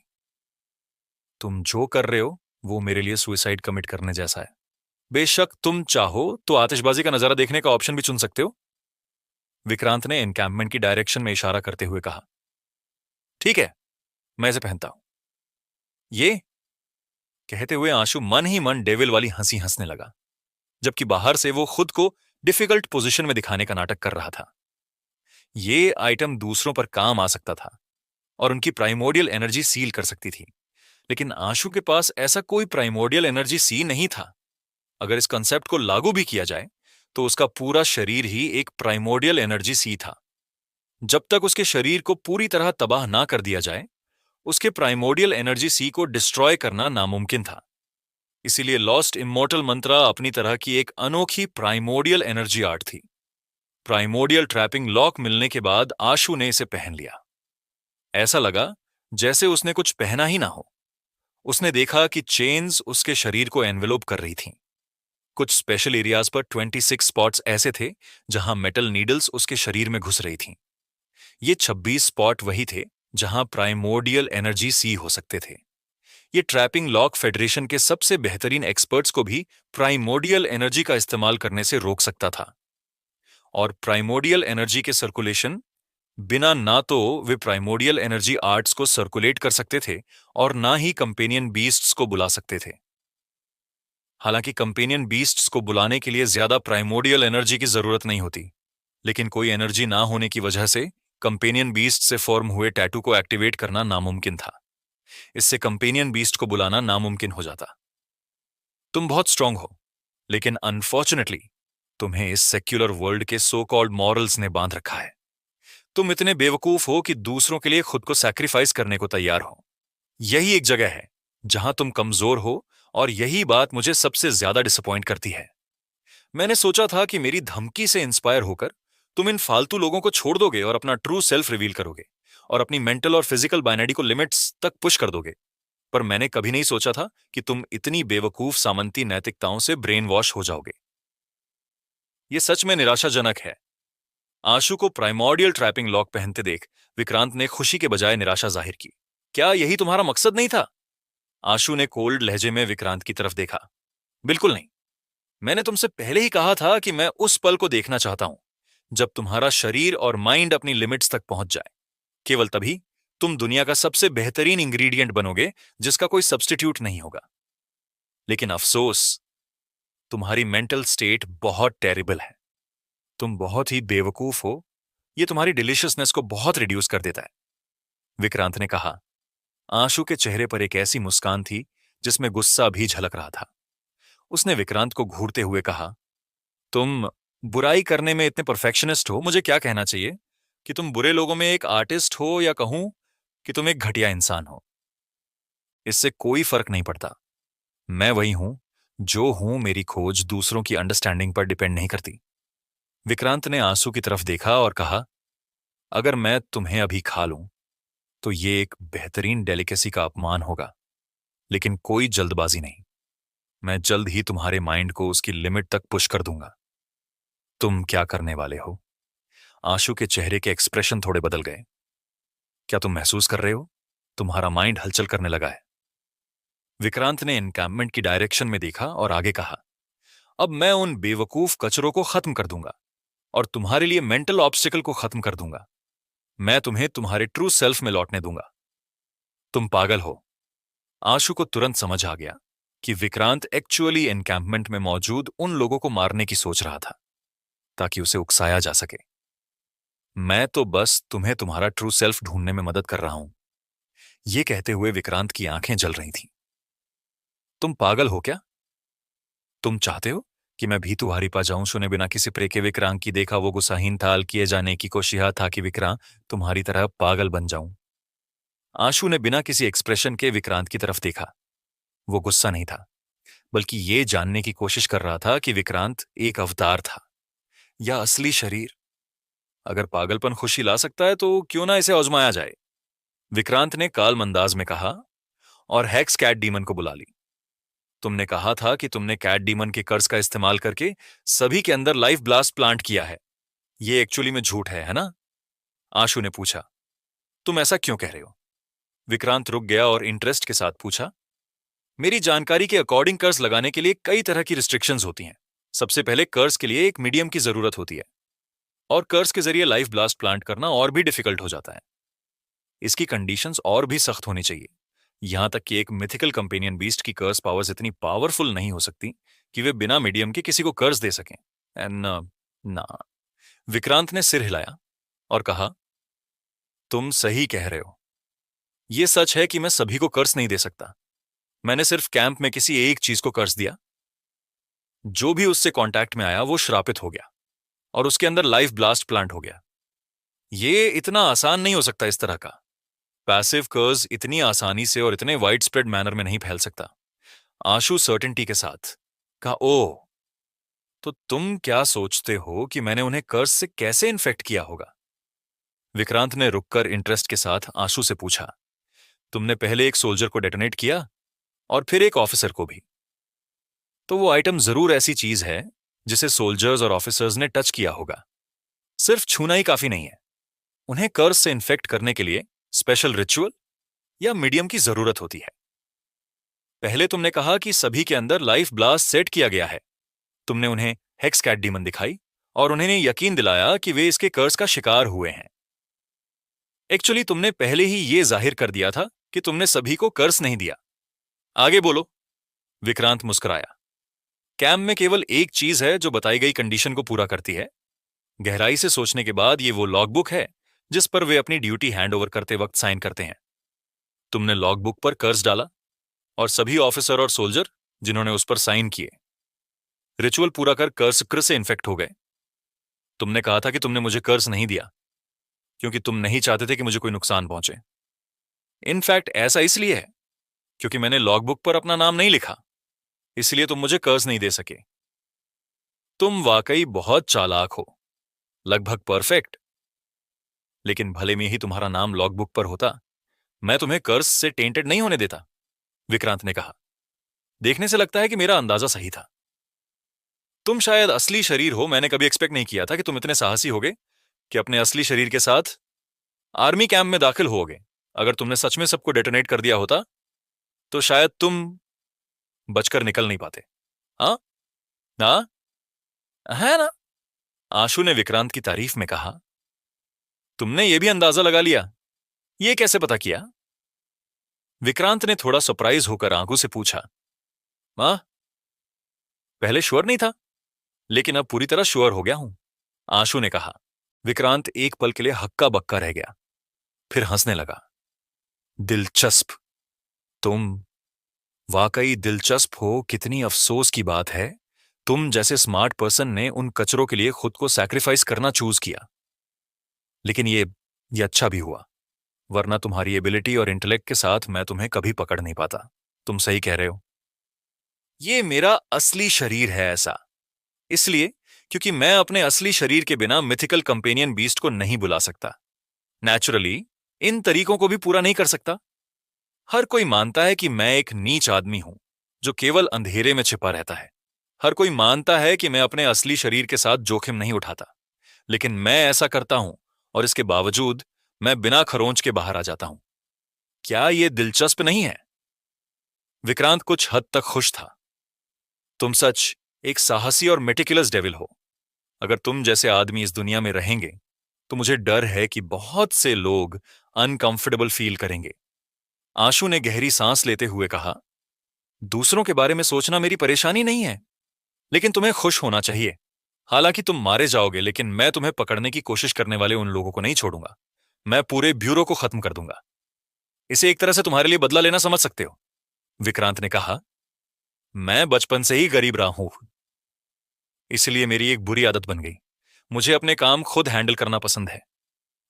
तुम जो कर रहे हो वो मेरे लिए सुसाइड कमिट करने जैसा है। बेशक तुम चाहो तो आतिशबाजी का नजारा देखने का ऑप्शन भी चुन सकते हो, विक्रांत ने एनकैम्पमेंट की डायरेक्शन में इशारा करते हुए कहा। ठीक है, मैं इसे पहनता हूं। ये कहते हुए आशु मन ही मन डेविल वाली हंसी हंसने लगा, जबकि बाहर से वो खुद को डिफिकल्ट पोजीशन में दिखाने का नाटक कर रहा था। ये आइटम दूसरों पर काम आ सकता था और उनकी प्राइमोडियल एनर्जी सील कर सकती थी, लेकिन आशु के पास ऐसा कोई प्राइमोडियल एनर्जी सी नहीं था। अगर इस कंसेप्ट को लागू भी किया जाए तो उसका पूरा शरीर ही एक प्राइमोडियल एनर्जी सी था। जब तक उसके शरीर को पूरी तरह तबाह ना कर दिया जाए, उसके प्राइमोडियल एनर्जी सी को डिस्ट्रॉय करना नामुमकिन था। इसीलिए लॉस्ट इमोर्टल मंत्रा अपनी तरह की एक अनोखी प्राइमोडियल एनर्जी आर्ट थी। प्राइमोडियल ट्रैपिंग लॉक मिलने के बाद आशु ने इसे पहन लिया। ऐसा लगा जैसे उसने कुछ पहना ही ना हो। उसने देखा कि चेन्स उसके शरीर को एनवेलोप कर रही थीं। कुछ स्पेशल एरियाज पर 26 स्पॉट्स ऐसे थे जहां मेटल नीडल्स उसके शरीर में घुस रही थीं। ये 26 स्पॉट वही थे जहां प्राइमोडियल एनर्जी सी हो सकते थे। ये ट्रैपिंग लॉक फेडरेशन के सबसे बेहतरीन एक्सपर्ट्स को भी प्राइमोडियल एनर्जी का इस्तेमाल करने से रोक सकता था। और प्राइमोडियल एनर्जी के सर्कुलेशन बिना ना तो वे प्राइमोडियल एनर्जी आर्ट्स को सर्कुलेट कर सकते थे और ना ही कंपेनियन बीस्ट्स को बुला सकते थे। हालांकि कंपेनियन बीस्ट्स को बुलाने के लिए ज्यादा प्राइमोडियल एनर्जी की जरूरत नहीं होती, लेकिन कोई एनर्जी ना होने की वजह से कंपेनियन बीस्ट से फॉर्म हुए टैटू को एक्टिवेट करना नामुमकिन था। इससे कंपेनियन बीस्ट को बुलाना नामुमकिन हो जाता। तुम बहुत स्ट्रांग हो, लेकिन अनफॉर्चुनेटली तुम्हें इस सेक्युलर वर्ल्ड के सो कॉल्ड मॉरल्स ने बांध रखा है। तुम इतने बेवकूफ हो कि दूसरों के लिए खुद को सैक्रिफाइस करने को तैयार हो। यही एक जगह है जहां तुम कमजोर हो, और यही बात मुझे सबसे ज्यादा डिसअपॉइंट करती है। मैंने सोचा था कि मेरी धमकी से इंस्पायर होकर तुम इन फालतू लोगों को छोड़ दोगे और अपना ट्रू सेल्फ रिवील करोगे और अपनी मेंटल और फिजिकल बाइनरी को लिमिट्स तक पुश कर दोगे। पर मैंने कभी नहीं सोचा था कि तुम इतनी बेवकूफ सामंती नैतिकताओं से ब्रेन वॉश हो जाओगे। यह सच में निराशाजनक है। आशु को प्राइमोर्डियल ट्रैपिंग लॉक पहनते देख विक्रांत ने खुशी के बजाय निराशा जाहिर की। क्या यही तुम्हारा मकसद नहीं था? आशु ने कोल्ड लहजे में विक्रांत की तरफ देखा। बिल्कुल नहीं। मैंने तुमसे पहले ही कहा था कि मैं उस पल को देखना चाहता हूं जब तुम्हारा शरीर और माइंड अपनी लिमिट्स तक पहुंच जाए। केवल तभी तुम दुनिया का सबसे बेहतरीन इंग्रेडिएंट बनोगे जिसका कोई सब्स्टिट्यूट नहीं होगा। लेकिन अफसोस, तुम्हारी मेंटल स्टेट बहुत टेरिबल है। तुम बहुत ही बेवकूफ हो। यह तुम्हारी डिलीशियसनेस को बहुत रिड्यूस कर देता है, विक्रांत ने कहा। आशु के चेहरे पर एक ऐसी मुस्कान थी जिसमें गुस्सा भी झलक रहा था। उसने विक्रांत को घूरते हुए कहा, तुम बुराई करने में इतने परफेक्शनिस्ट हो, मुझे क्या कहना चाहिए कि तुम बुरे लोगों में एक आर्टिस्ट हो या कहूं कि तुम एक घटिया इंसान हो? इससे कोई फर्क नहीं पड़ता। मैं वही हूं जो हूं। मेरी खोज दूसरों की अंडरस्टैंडिंग पर डिपेंड नहीं करती। विक्रांत ने आंसू की तरफ देखा और कहा, अगर मैं तुम्हें अभी खा लूं तो ये एक बेहतरीन डेलिकेसी का अपमान होगा, लेकिन कोई जल्दबाजी नहीं। मैं जल्द ही तुम्हारे माइंड को उसकी लिमिट तक पुश कर दूंगा। तुम क्या करने वाले हो? आशु के चेहरे के एक्सप्रेशन थोड़े बदल गए। क्या तुम महसूस कर रहे हो? तुम्हारा माइंड हलचल करने लगा है। विक्रांत ने एनकैम्पमेंट की डायरेक्शन में देखा और आगे कहा, अब मैं उन बेवकूफ कचरों को खत्म कर दूंगा और तुम्हारे लिए मेंटल ऑब्स्टिकल को खत्म कर दूंगा। मैं तुम्हें तुम्हारे ट्रू सेल्फ में लौटने दूंगा। तुम पागल हो। आशु को तुरंत समझ आ गया कि विक्रांत एक्चुअली एनकैम्पमेंट में मौजूद उन लोगों को मारने की सोच रहा था ताकि उसे उकसाया जा सके। मैं तो बस तुम्हें तुम्हारा ट्रू सेल्फ ढूंढने में मदद कर रहा हूं। यह कहते हुए विक्रांत की आंखें जल रही थीं। तुम पागल हो क्या? तुम चाहते हो कि मैं भीतु हारीपा जाऊं, सुने बिना किसी प्रे के विक्रांत की देखा वो गुस्साहीन ताल किए जाने की कोशिश था कि विक्रांत तुम्हारी तरह पागल बन जाऊं। आशु ने बिना किसी एक्सप्रेशन के विक्रांत की तरफ देखा। वो गुस्सा नहीं था, बल्कि ये जानने की कोशिश कर रहा था कि विक्रांत एक अवतार था या असली शरीर। अगर पागलपन खुशी ला सकता है तो क्यों ना इसे आजमाया जाए, विक्रांत ने काल्म अंदाज में कहा, और हेक्स कैट डीमन को बुला ली। तुमने कहा था कि तुमने कैट डीमन के कर्ज का इस्तेमाल करके सभी के अंदर लाइफ ब्लास्ट प्लांट किया है। ये एक्चुअली में झूठ है ना? आशु ने पूछा। तुम ऐसा क्यों कह रहे हो? विक्रांत रुक गया और इंटरेस्ट के साथ पूछा, मेरी जानकारी के अकॉर्डिंग कर्ज लगाने के लिए कई तरह की रिस्ट्रिक्शंस होती हैं। सबसे पहले कर्ज के लिए एक मीडियम की जरूरत होती है, और कर्ज के जरिए लाइफ ब्लास्ट प्लांट करना और भी डिफिकल्ट हो जाता है। इसकी कंडीशंस और भी सख्त होनी चाहिए। यहां तक कि एक मिथिकल कंपेनियन बीस्ट की कर्ज पावर्स इतनी पावरफुल नहीं हो सकती कि वे बिना मीडियम के किसी को कर्ज दे सकें। एंड ना। विक्रांत ने सिर हिलाया और कहा, तुम सही कह रहे हो। यह सच है कि मैं सभी को कर्ज नहीं दे सकता। मैंने सिर्फ कैंप में किसी एक चीज को कर्ज दिया। जो भी उससे कांटेक्ट में आया वो श्रापित हो गया और उसके अंदर लाइफ ब्लास्ट प्लांट हो गया। ये इतना आसान नहीं हो सकता। इस तरह का पैसिव कर्ज इतनी आसानी से और इतने वाइड स्प्रेड मैनर में नहीं फैल सकता। आशु सर्टेनिटी के साथ कहा, ओ, तो तुम क्या सोचते हो कि मैंने उन्हें कर्ज से कैसे इन्फेक्ट किया होगा? विक्रांत ने रुककर इंटरेस्ट के साथ आशु से पूछा, तुमने पहले एक सोल्जर को डेटोनेट किया और फिर एक ऑफिसर को भी। तो वो आइटम जरूर ऐसी चीज है जिसे सोल्जर्स और ऑफिसर्स ने टच किया होगा। सिर्फ छूना ही काफी नहीं है। उन्हें कर्ज से इन्फेक्ट करने के लिए स्पेशल रिचुअल या मीडियम की जरूरत होती है। पहले तुमने कहा कि सभी के अंदर लाइफ ब्लास्ट सेट किया गया है। तुमने उन्हें हेक्स कैट डीमन दिखाई और उन्हें यकीन दिलाया कि वे इसके कर्ज का शिकार हुए हैं। एक्चुअली तुमने पहले ही ये जाहिर कर दिया था कि तुमने सभी को कर्ज नहीं दिया। आगे बोलो। विक्रांत मुस्कुराया। कैम में केवल एक चीज है जो बताई गई कंडीशन को पूरा करती है। गहराई से सोचने के बाद ये वो लॉगबुक है जिस पर वे अपनी ड्यूटी हैंडओवर करते वक्त साइन करते हैं। तुमने लॉगबुक पर कर्ज डाला और सभी ऑफिसर और सोल्जर जिन्होंने उस पर साइन किए रिचुअल पूरा कर कर्ज से इन्फेक्ट हो गए। तुमने कहा था कि तुमने मुझे कर्ज नहीं दिया क्योंकि तुम नहीं चाहते थे कि मुझे कोई नुकसान पहुंचे। इनफैक्ट ऐसा इसलिए है क्योंकि मैंने लॉगबुक पर अपना नाम नहीं लिखा, इसलिए तुम मुझे कर्ज नहीं दे सके। तुम वाकई बहुत चालाक हो, लगभग परफेक्ट। लेकिन भले में ही तुम्हारा नाम लॉगबुक पर होता, मैं तुम्हें कर्ज से टेंटेड नहीं होने देता, विक्रांत ने कहा। देखने से लगता है कि मेरा अंदाजा सही था। तुम शायद असली शरीर हो। मैंने कभी एक्सपेक्ट नहीं किया था कि तुम इतने साहसी होगे कि अपने असली शरीर के साथ आर्मी कैंप में दाखिल होगे। अगर तुमने सच में सबको डेटोनेट कर दिया होता तो शायद तुम बचकर निकल नहीं पाते। हाँ ना, है ना? आशु ने विक्रांत की तारीफ में कहा। तुमने ये भी अंदाजा लगा लिया? ये कैसे पता किया? विक्रांत ने थोड़ा सरप्राइज होकर आंखों से पूछा। मां, पहले श्योर नहीं था, लेकिन अब पूरी तरह श्योर हो गया हूं, आशु ने कहा। विक्रांत एक पल के लिए हक्का बक्का रह गया, फिर हंसने लगा। दिलचस्प। तुम वाकई दिलचस्प हो। कितनी अफसोस की बात है तुम जैसे स्मार्ट पर्सन ने उन कचरों के लिए खुद को सैक्रिफाइस करना चूज किया। लेकिन ये अच्छा भी हुआ, वरना तुम्हारी एबिलिटी और इंटेलेक्ट के साथ मैं तुम्हें कभी पकड़ नहीं पाता। तुम सही कह रहे हो। ये मेरा असली शरीर है, ऐसा इसलिए क्योंकि मैं अपने असली शरीर के बिना मिथिकल कंपेनियन बीस्ट को नहीं बुला सकता। नेचुरली इन तरीकों को भी पूरा नहीं कर सकता। हर कोई मानता है कि मैं एक नीच आदमी हूं जो केवल अंधेरे में छिपा रहता है। हर कोई मानता है कि मैं अपने असली शरीर के साथ जोखिम नहीं उठाता, लेकिन मैं ऐसा करता हूं और इसके बावजूद मैं बिना खरोंच के बाहर आ जाता हूं। क्या यह दिलचस्प नहीं है? विक्रांत कुछ हद तक खुश था। तुम सच एक साहसी और मेटिकुलस डेविल हो। अगर तुम जैसे आदमी इस दुनिया में रहेंगे तो मुझे डर है कि बहुत से लोग अनकंफर्टेबल फील करेंगे। आशु ने गहरी सांस लेते हुए कहा। दूसरों के बारे में सोचना मेरी परेशानी नहीं है, लेकिन तुम्हें खुश होना चाहिए। हालांकि तुम मारे जाओगे, लेकिन मैं तुम्हें पकड़ने की कोशिश करने वाले उन लोगों को नहीं छोड़ूंगा। मैं पूरे ब्यूरो को खत्म कर दूंगा। इसे एक तरह से तुम्हारे लिए बदला लेना समझ सकते हो, विक्रांत ने कहा। मैं बचपन से ही गरीब रहा हूं, इसलिए मेरी एक बुरी आदत बन गई। मुझे अपने काम खुद हैंडल करना पसंद है।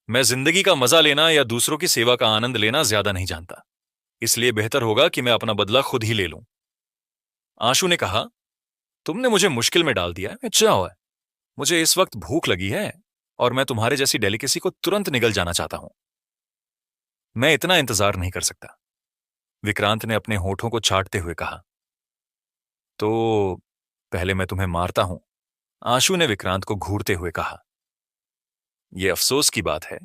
मैं जिंदगी का मजा लेना या दूसरों की सेवा का आनंद लेना ज्यादा नहीं जानता, इसलिए बेहतर होगा कि मैं अपना बदला खुद ही ले लूं। आशु ने कहा। तुमने मुझे मुश्किल में डाल दिया है। अच्छा हुआ, मुझे इस वक्त भूख लगी है और मैं तुम्हारे जैसी डेलिकेसी को तुरंत निगल जाना चाहता हूं। मैं इतना इंतजार नहीं कर सकता, विक्रांत ने अपने होठों को चाटते हुए कहा। तो पहले मैं तुम्हें मारता हूं, आशु ने विक्रांत को घूरते हुए कहा। यह अफसोस की बात है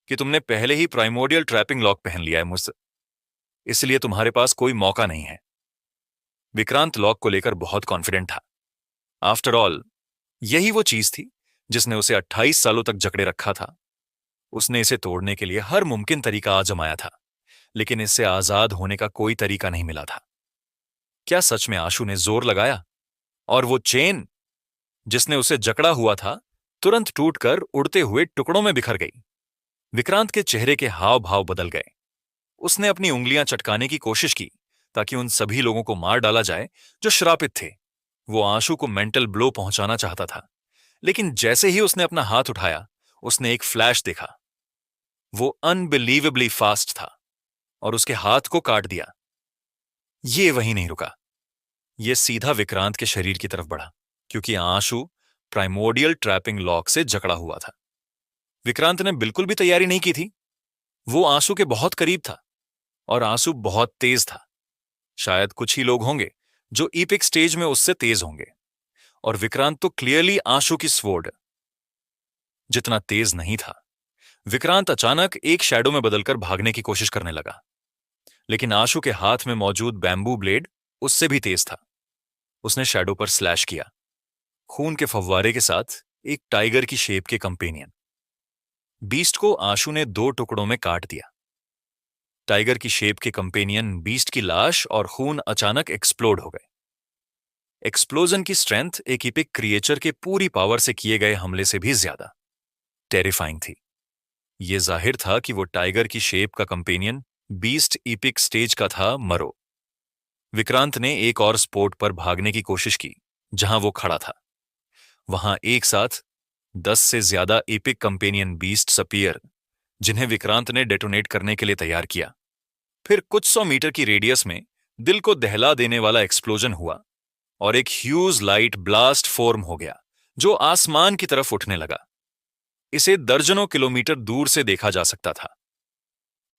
कि तुमने पहले ही प्राइमोर्डियल ट्रैपिंग लॉक पहन लिया है मुझसे, इसलिए तुम्हारे पास कोई मौका नहीं है। विक्रांत लॉक को लेकर बहुत कॉन्फिडेंट था। आफ्टर ऑल यही वो चीज थी जिसने उसे 28 सालों तक जकड़े रखा था। उसने इसे तोड़ने के लिए हर मुमकिन तरीका आजमाया था, लेकिन इससे आजाद होने का कोई तरीका नहीं मिला था। क्या सच में आशु ने जोर लगाया और वो चेन जिसने उसे जकड़ा हुआ था तुरंत टूटकर उड़ते हुए टुकड़ों में बिखर गई? विक्रांत के चेहरे के हाव भाव बदल गए। उसने अपनी उंगलियां चटकाने की कोशिश की ताकि उन सभी लोगों को मार डाला जाए जो श्रापित थे। वो आशु को मेंटल ब्लो पहुंचाना चाहता था, लेकिन जैसे ही उसने अपना हाथ उठाया उसने एक फ्लैश देखा। वो अनबिलीवेबली फास्ट था और उसके हाथ को काट दिया। ये वहीं नहीं रुका, ये सीधा विक्रांत के शरीर की तरफ बढ़ा, क्योंकि आशु प्राइमोर्डियल ट्रैपिंग लॉक से जकड़ा हुआ था। विक्रांत ने बिल्कुल भी तैयारी नहीं की थी। वो आंसू के बहुत करीब था और आंसू बहुत तेज था। शायद कुछ ही लोग होंगे जो ईपिक स्टेज में उससे तेज होंगे, और विक्रांत तो क्लियरली आंसू की स्वॉर्ड जितना तेज नहीं था। विक्रांत अचानक एक शैडो में बदलकर भागने की कोशिश करने लगा, लेकिन आशु के हाथ में मौजूद बैम्बू ब्लेड उससे भी तेज था। उसने शैडो पर स्लैश किया। खून के फव्वारे के साथ एक टाइगर की शेप के कंपेनियन। बीस्ट को आशु ने दो टुकड़ों में काट दिया। टाइगर की शेप के कंपेनियन बीस्ट की लाश और खून अचानक एक्सप्लोड हो गए। एक्सप्लोजन की स्ट्रेंथ एक इपिक क्रिएचर के पूरी पावर से किए गए हमले से भी ज्यादा टेरिफाइंग थी। यह जाहिर था कि वो टाइगर की शेप का कंपेनियन बीस्ट इपिक स्टेज का था मरो। विक्रांत ने एक और स्पोर्ट पर भागने की कोशिश की जहां वो खड़ा था। वहां एक साथ 10 से ज्यादा इपिक कंपेनियन बीस्ट्स अपीयर, जिन्हें विक्रांत ने डेटोनेट करने के लिए तैयार किया। फिर कुछ 100 मीटर की रेडियस में दिल को दहला देने वाला एक्सप्लोजन हुआ और एक ह्यूज लाइट ब्लास्ट फॉर्म हो गया जो आसमान की तरफ उठने लगा। इसे दर्जनों किलोमीटर दूर से देखा जा सकता था।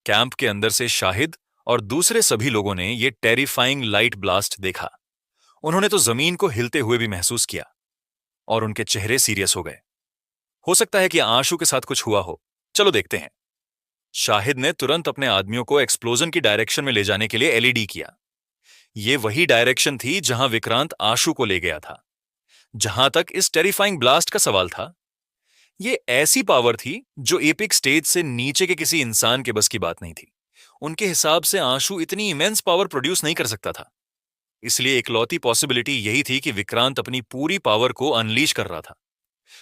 कैंप के अंदर से शाहिद और दूसरे सभी लोगों ने यह टेरिफाइंग लाइट ब्लास्ट देखा। उन्होंने तो जमीन को हिलते हुए भी महसूस किया और उनके चेहरे सीरियस हो गए। हो सकता है कि आशु के साथ कुछ हुआ हो, चलो देखते हैं। शाहिद ने तुरंत अपने आदमियों को एक्सप्लोजन की डायरेक्शन में ले जाने के लिए एलईडी किया। यह वही डायरेक्शन थी जहां विक्रांत आशु को ले गया था। जहां तक इस टेरिफाइंग ब्लास्ट का सवाल था, यह ऐसी पावर थी जो एपिक स्टेज से नीचे के किसी इंसान के बस की बात नहीं थी। उनके हिसाब से आशु इतनी इमेंस पावर प्रोड्यूस नहीं कर सकता था। इसलिए इकलौती पॉसिबिलिटी यही थी कि विक्रांत अपनी पूरी पावर को अनलीश कर रहा था।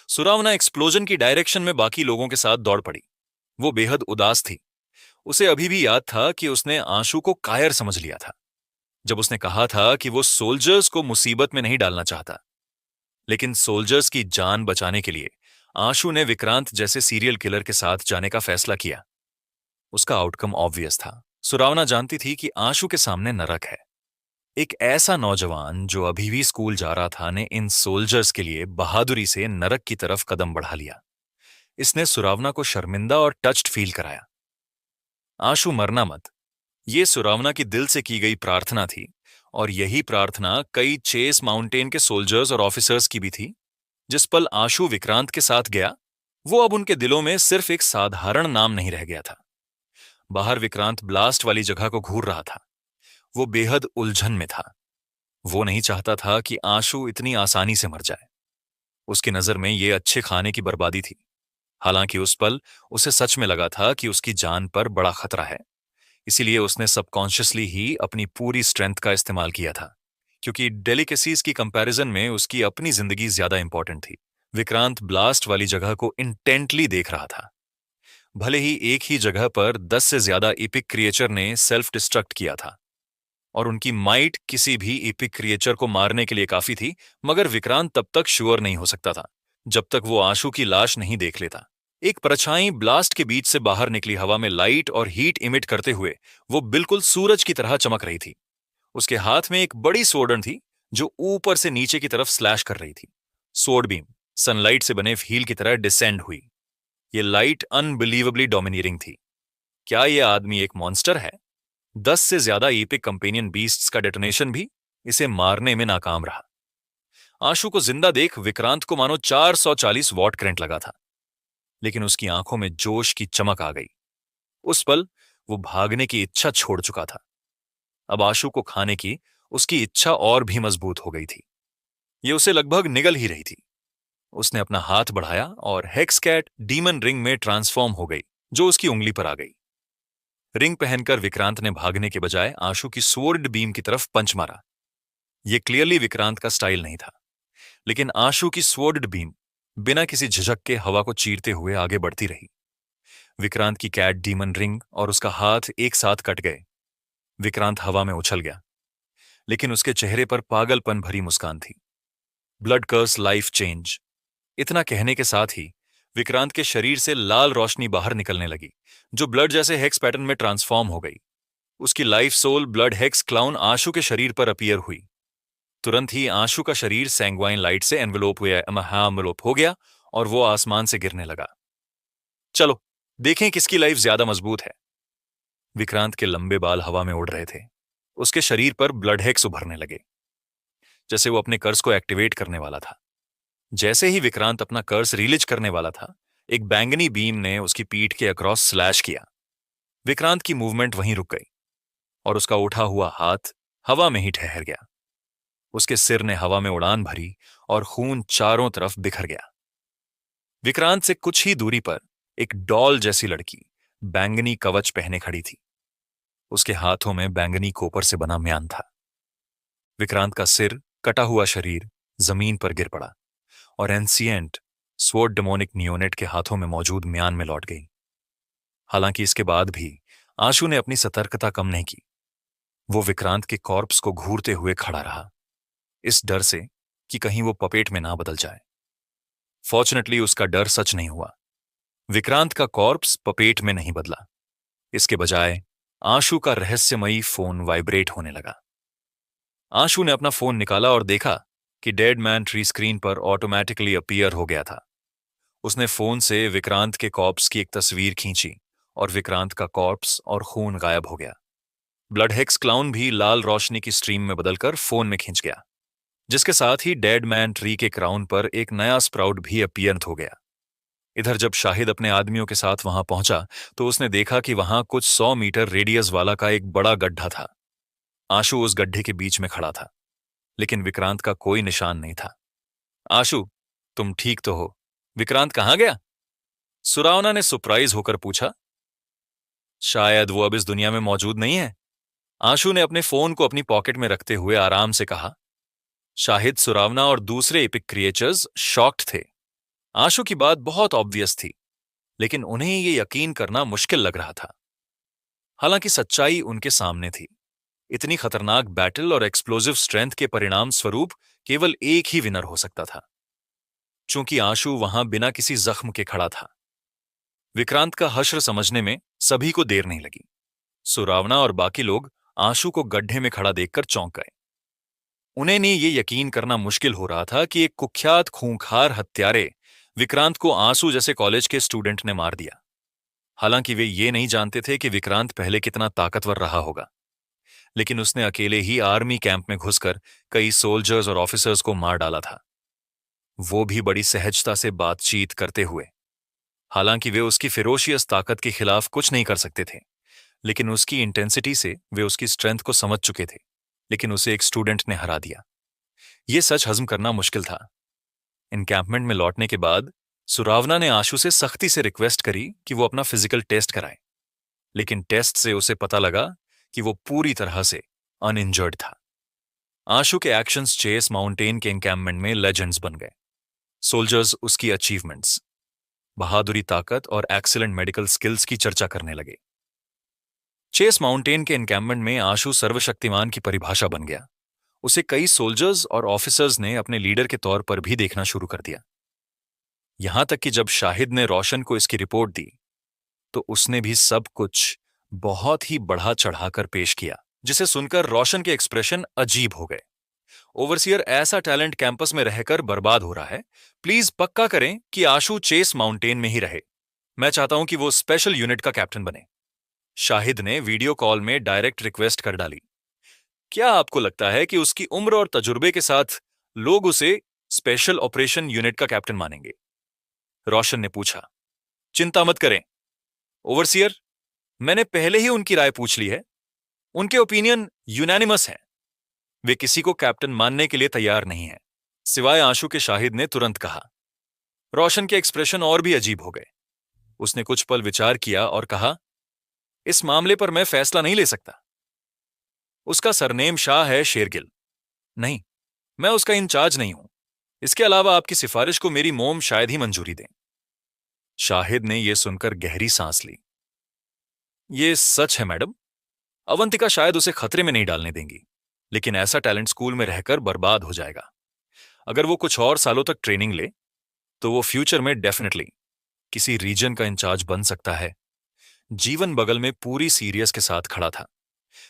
सुरावना एक्सप्लोजन की डायरेक्शन में बाकी लोगों के साथ दौड़ पड़ी। वो बेहद उदास थी। उसे अभी भी याद था कि उसने आशु को कायर समझ लिया था जब उसने कहा था कि वो सोल्जर्स को मुसीबत में नहीं डालना चाहता। लेकिन सोल्जर्स की जान बचाने के लिए आशु ने विक्रांत जैसे सीरियल किलर के साथ जाने का फैसला किया। उसका आउटकम ऑब्वियस था। सुरावना जानती थी कि आशु के सामने नरक है। एक ऐसा नौजवान जो अभी भी स्कूल जा रहा था ने इन सोल्जर्स के लिए बहादुरी से नरक की तरफ कदम बढ़ा लिया। इसने सुरावना को शर्मिंदा और टच्ड फील कराया। आशु मरना मत, ये सुरावना की दिल से की गई प्रार्थना थी और यही प्रार्थना कई चेस माउंटेन के सोल्जर्स और ऑफिसर्स की भी थी। जिस पल आशु विक्रांत के साथ गया, वो अब उनके दिलों में सिर्फ एक साधारण नाम नहीं रह गया था। बाहर विक्रांत ब्लास्ट वाली जगह को घूर रहा था। वो बेहद उलझन में था। वो नहीं चाहता था कि आशु इतनी आसानी से मर जाए। उसकी नजर में ये अच्छे खाने की बर्बादी थी। हालांकि उस पल उसे सच में लगा था कि उसकी जान पर बड़ा खतरा है। इसीलिए उसने सबकॉन्शियसली ही अपनी पूरी स्ट्रेंथ का इस्तेमाल किया था, क्योंकि डेलिकेसीज की कंपैरिजन में उसकी अपनी जिंदगी ज्यादा इंपॉर्टेंट थी। विक्रांत ब्लास्ट वाली जगह को इंटेंटली देख रहा था। भले ही एक ही जगह पर 10 से ज्यादा इपिक क्रिएचर ने सेल्फ डिस्ट्रक्ट किया था और उनकी माइट किसी भी इपिक क्रिएचर को मारने के लिए काफी थी, मगर विक्रांत तब तक श्योर नहीं हो सकता था जब तक वो आशु की लाश नहीं देख लेता। एक परछाई ब्लास्ट के बीच से बाहर निकली हवा में लाइट और हीट इमिट करते हुए वो बिल्कुल सूरज की तरह चमक रही थी। उसके हाथ में एक बड़ी सोर्डन थी जो ऊपर से नीचे की तरफ स्लैश कर रही थी। सोर्ड बीम सनलाइट से बने व्हील की तरह डिसेंड हुई। ये लाइट अनबिलीवेबली डोमिनियरिंग थी। क्या यह आदमी एक मॉन्स्टर है? 10 से ज्यादा एपिक कंपेनियन बीस्ट्स का डेटोनेशन भी इसे मारने में नाकाम रहा। आशु को जिंदा देख विक्रांत को मानो 440 वॉट करंट लगा था, लेकिन उसकी आंखों में जोश की चमक आ गई। उस पल वो भागने की इच्छा छोड़ चुका था। अब आशु को खाने की उसकी इच्छा और भी मजबूत हो गई थी। ये उसे लगभग निगल ही रही थी। उसने अपना हाथ बढ़ाया और हेक्सकैट डीमन रिंग में ट्रांसफॉर्म हो गई, जो उसकी उंगली पर आ गई। रिंग पहनकर विक्रांत ने भागने के बजाय आशु की स्वॉर्ड बीम की तरफ पंच मारा। यह क्लियरली विक्रांत का स्टाइल नहीं था, लेकिन आशु की स्वॉर्ड बीम बिना किसी झिझक के हवा को चीरते हुए आगे बढ़ती रही। विक्रांत की कैट डीमन रिंग और उसका हाथ एक साथ कट गए। विक्रांत हवा में उछल गया, लेकिन उसके चेहरे पर पागलपन भरी मुस्कान थी। ब्लड कर्स लाइफ चेंज, इतना कहने के साथ ही विक्रांत के शरीर से लाल रोशनी बाहर निकलने लगी, जो ब्लड जैसे हेक्स पैटर्न में ट्रांसफॉर्म हो गई। उसकी life soul blood hex clown Ashu के शरीर पर अपीयर हुई। तुरंत ही आशु का शरीर सैंग्वाइन लाइट से एनवेलोप हो गया और वो आसमान से गिरने लगा। चलो देखें किसकी लाइफ ज्यादा मजबूत है। विक्रांत के लंबे बाल हवा में उड़ रहे थे। उसके शरीर पर ब्लड हेक्स उभरने लगे, जैसे वो अपने कर्स को एक्टिवेट करने वाला था। जैसे ही विक्रांत अपना कर्स रिलीज करने वाला था, एक बैंगनी बीम ने उसकी पीठ के अक्रॉस स्लैश किया। विक्रांत की मूवमेंट वहीं रुक गई और उसका उठा हुआ हाथ हवा में ही ठहर गया। उसके सिर ने हवा में उड़ान भरी और खून चारों तरफ बिखर गया। विक्रांत से कुछ ही दूरी पर एक डॉल जैसी लड़की बैंगनी कवच पहने खड़ी थी। उसके हाथों में बैंगनी कोपर से बना म्यान था। विक्रांत का सिर, कटा हुआ शरीर जमीन पर गिर पड़ा और एंसिएंट स्वॉर्ड डेमोनिक नियोनेट के हाथों में मौजूद म्यान में लौट गई। हालांकि इसके बाद भी आशु ने अपनी सतर्कता कम नहीं की। वो विक्रांत के कॉर्प्स को घूरते हुए खड़ा रहा, इस डर से कि कहीं वो पपेट में ना बदल जाए। फॉर्चुनेटली उसका डर सच नहीं हुआ। विक्रांत का कॉर्प्स पपेट में नहीं बदला। इसके बजाय आशु का रहस्यमयी फोन वाइब्रेट होने लगा। आशु ने अपना फोन निकाला और देखा कि डेड मैन ट्री स्क्रीन पर ऑटोमेटिकली अपीयर हो गया था। उसने फोन से विक्रांत के कॉर्प्स की एक तस्वीर खींची और विक्रांत का कॉर्प्स और खून गायब हो गया। ब्लड हेक्स क्लाउन भी लाल रोशनी की स्ट्रीम में बदलकर फोन में खिंच गया, जिसके साथ ही डेड मैन ट्री के क्राउन पर एक नया स्प्राउट भी अपीयर हो गया। इधर जब शाहिद अपने आदमियों के साथ वहां पहुंचा तो उसने देखा कि वहां कुछ 100 मीटर रेडियस वाला का एक बड़ा गड्ढा था। आशु उस गड्ढे के बीच में खड़ा था, लेकिन विक्रांत का कोई निशान नहीं था। आशु, तुम ठीक तो हो? विक्रांत कहां गया? सुरावना ने सरप्राइज होकर पूछा। शायद वो अब इस दुनिया में मौजूद नहीं है। आशु ने अपने फोन को अपनी पॉकेट में रखते हुए आराम से कहा। शाहिद, सुरावना और दूसरे एपिक क्रिएचर्स शॉक्ड थे। आशु की बात बहुत ऑब्वियस थी, लेकिन उन्हें ये यकीन करना मुश्किल लग रहा था। हालांकि सच्चाई उनके सामने थी। इतनी खतरनाक बैटल और एक्सप्लोजिव स्ट्रेंथ के परिणाम स्वरूप केवल एक ही विनर हो सकता था। चूंकि आशु वहां बिना किसी जख्म के खड़ा था। विक्रांत का हश्र समझने में सभी को देर नहीं लगी। सुरावना और बाकी लोग आशु को गड्ढे में खड़ा देखकर चौंक गए। उन्हें नहीं ये यकीन करना मुश्किल हो रहा था कि एक कुख्यात खूंखार हत्यारे विक्रांत को आंसू जैसे कॉलेज के स्टूडेंट ने मार दिया। हालांकि वे ये नहीं जानते थे कि विक्रांत पहले कितना ताकतवर रहा होगा, लेकिन उसने अकेले ही आर्मी कैंप में घुसकर कई सोल्जर्स और ऑफिसर्स को मार डाला था, वो भी बड़ी सहजता से बातचीत करते हुए। हालांकि वे उसकी फेरोशियस ताकत के खिलाफ कुछ नहीं कर सकते थे, लेकिन उसकी इंटेंसिटी से वे उसकी स्ट्रेंथ को समझ चुके थे। लेकिन उसे एक स्टूडेंट ने हरा दिया। यह सच हजम करना मुश्किल था। एनकैंपमेंट में लौटने के बाद सुरावना ने आशु से सख्ती से रिक्वेस्ट करी कि वो अपना फिजिकल टेस्ट कराए, लेकिन टेस्ट से उसे पता लगा कि वो पूरी तरह से अनइंजर्ड था। आशु के एक्शंस चेस माउंटेन के एनकैंपमेंट में लेजेंड्स बन गए। सोल्जर्स उसकी अचीवमेंट्स, बहादुरी, ताकत और एक्सीलेंट मेडिकल स्किल्स की चर्चा करने लगे। चेस माउंटेन के एनकैंपमेंट में आशु सर्वशक्तिमान की परिभाषा बन गया। उसे कई सोल्जर्स और ऑफिसर्स ने अपने लीडर के तौर पर भी देखना शुरू कर दिया। यहां तक कि जब शाहिद ने रोशन को इसकी रिपोर्ट दी तो उसने भी सब कुछ बहुत ही बढ़ा चढ़ाकर पेश किया, जिसे सुनकर रोशन के एक्सप्रेशन अजीब हो गए। ओवरसियर, ऐसा टैलेंट कैंपस में रहकर बर्बाद हो रहा है। प्लीज पक्का करें कि आशु चेस माउंटेन में ही रहे। मैं चाहता हूं कि वो स्पेशल यूनिट का कैप्टन बने। शाहिद ने वीडियो कॉल में डायरेक्ट रिक्वेस्ट कर डाली। क्या आपको लगता है कि उसकी उम्र और तजुर्बे के साथ लोग उसे स्पेशल ऑपरेशन यूनिट का कैप्टन मानेंगे? रोशन ने पूछा। चिंता मत करें ओवरसियर, मैंने पहले ही उनकी राय पूछ ली है। उनके ओपिनियन यूनानिमस है। वे किसी को कैप्टन मानने के लिए तैयार नहीं है, सिवाय आशु के। शाहिद ने तुरंत कहा। रोशन के एक्सप्रेशन और भी अजीब हो गए। उसने कुछ पल विचार किया और कहा, इस मामले पर मैं फैसला नहीं ले सकता। उसका सरनेम शाह है, शेरगिल। नहीं, मैं उसका इंचार्ज नहीं हूं। इसके अलावा आपकी सिफारिश को मेरी मोम शायद ही मंजूरी दें। शाहिद ने यह सुनकर गहरी सांस ली। यह सच है मैडम। अवंतिका शायद उसे खतरे में नहीं डालने देंगी, लेकिन ऐसा टैलेंट स्कूल में रहकर बर्बाद हो जाएगा। अगर वो कुछ और सालों तक ट्रेनिंग ले तो वो फ्यूचर में डेफिनेटली किसी रीजन का इंचार्ज बन सकता है। जीवन बगल में पूरी सीरियस के साथ खड़ा था,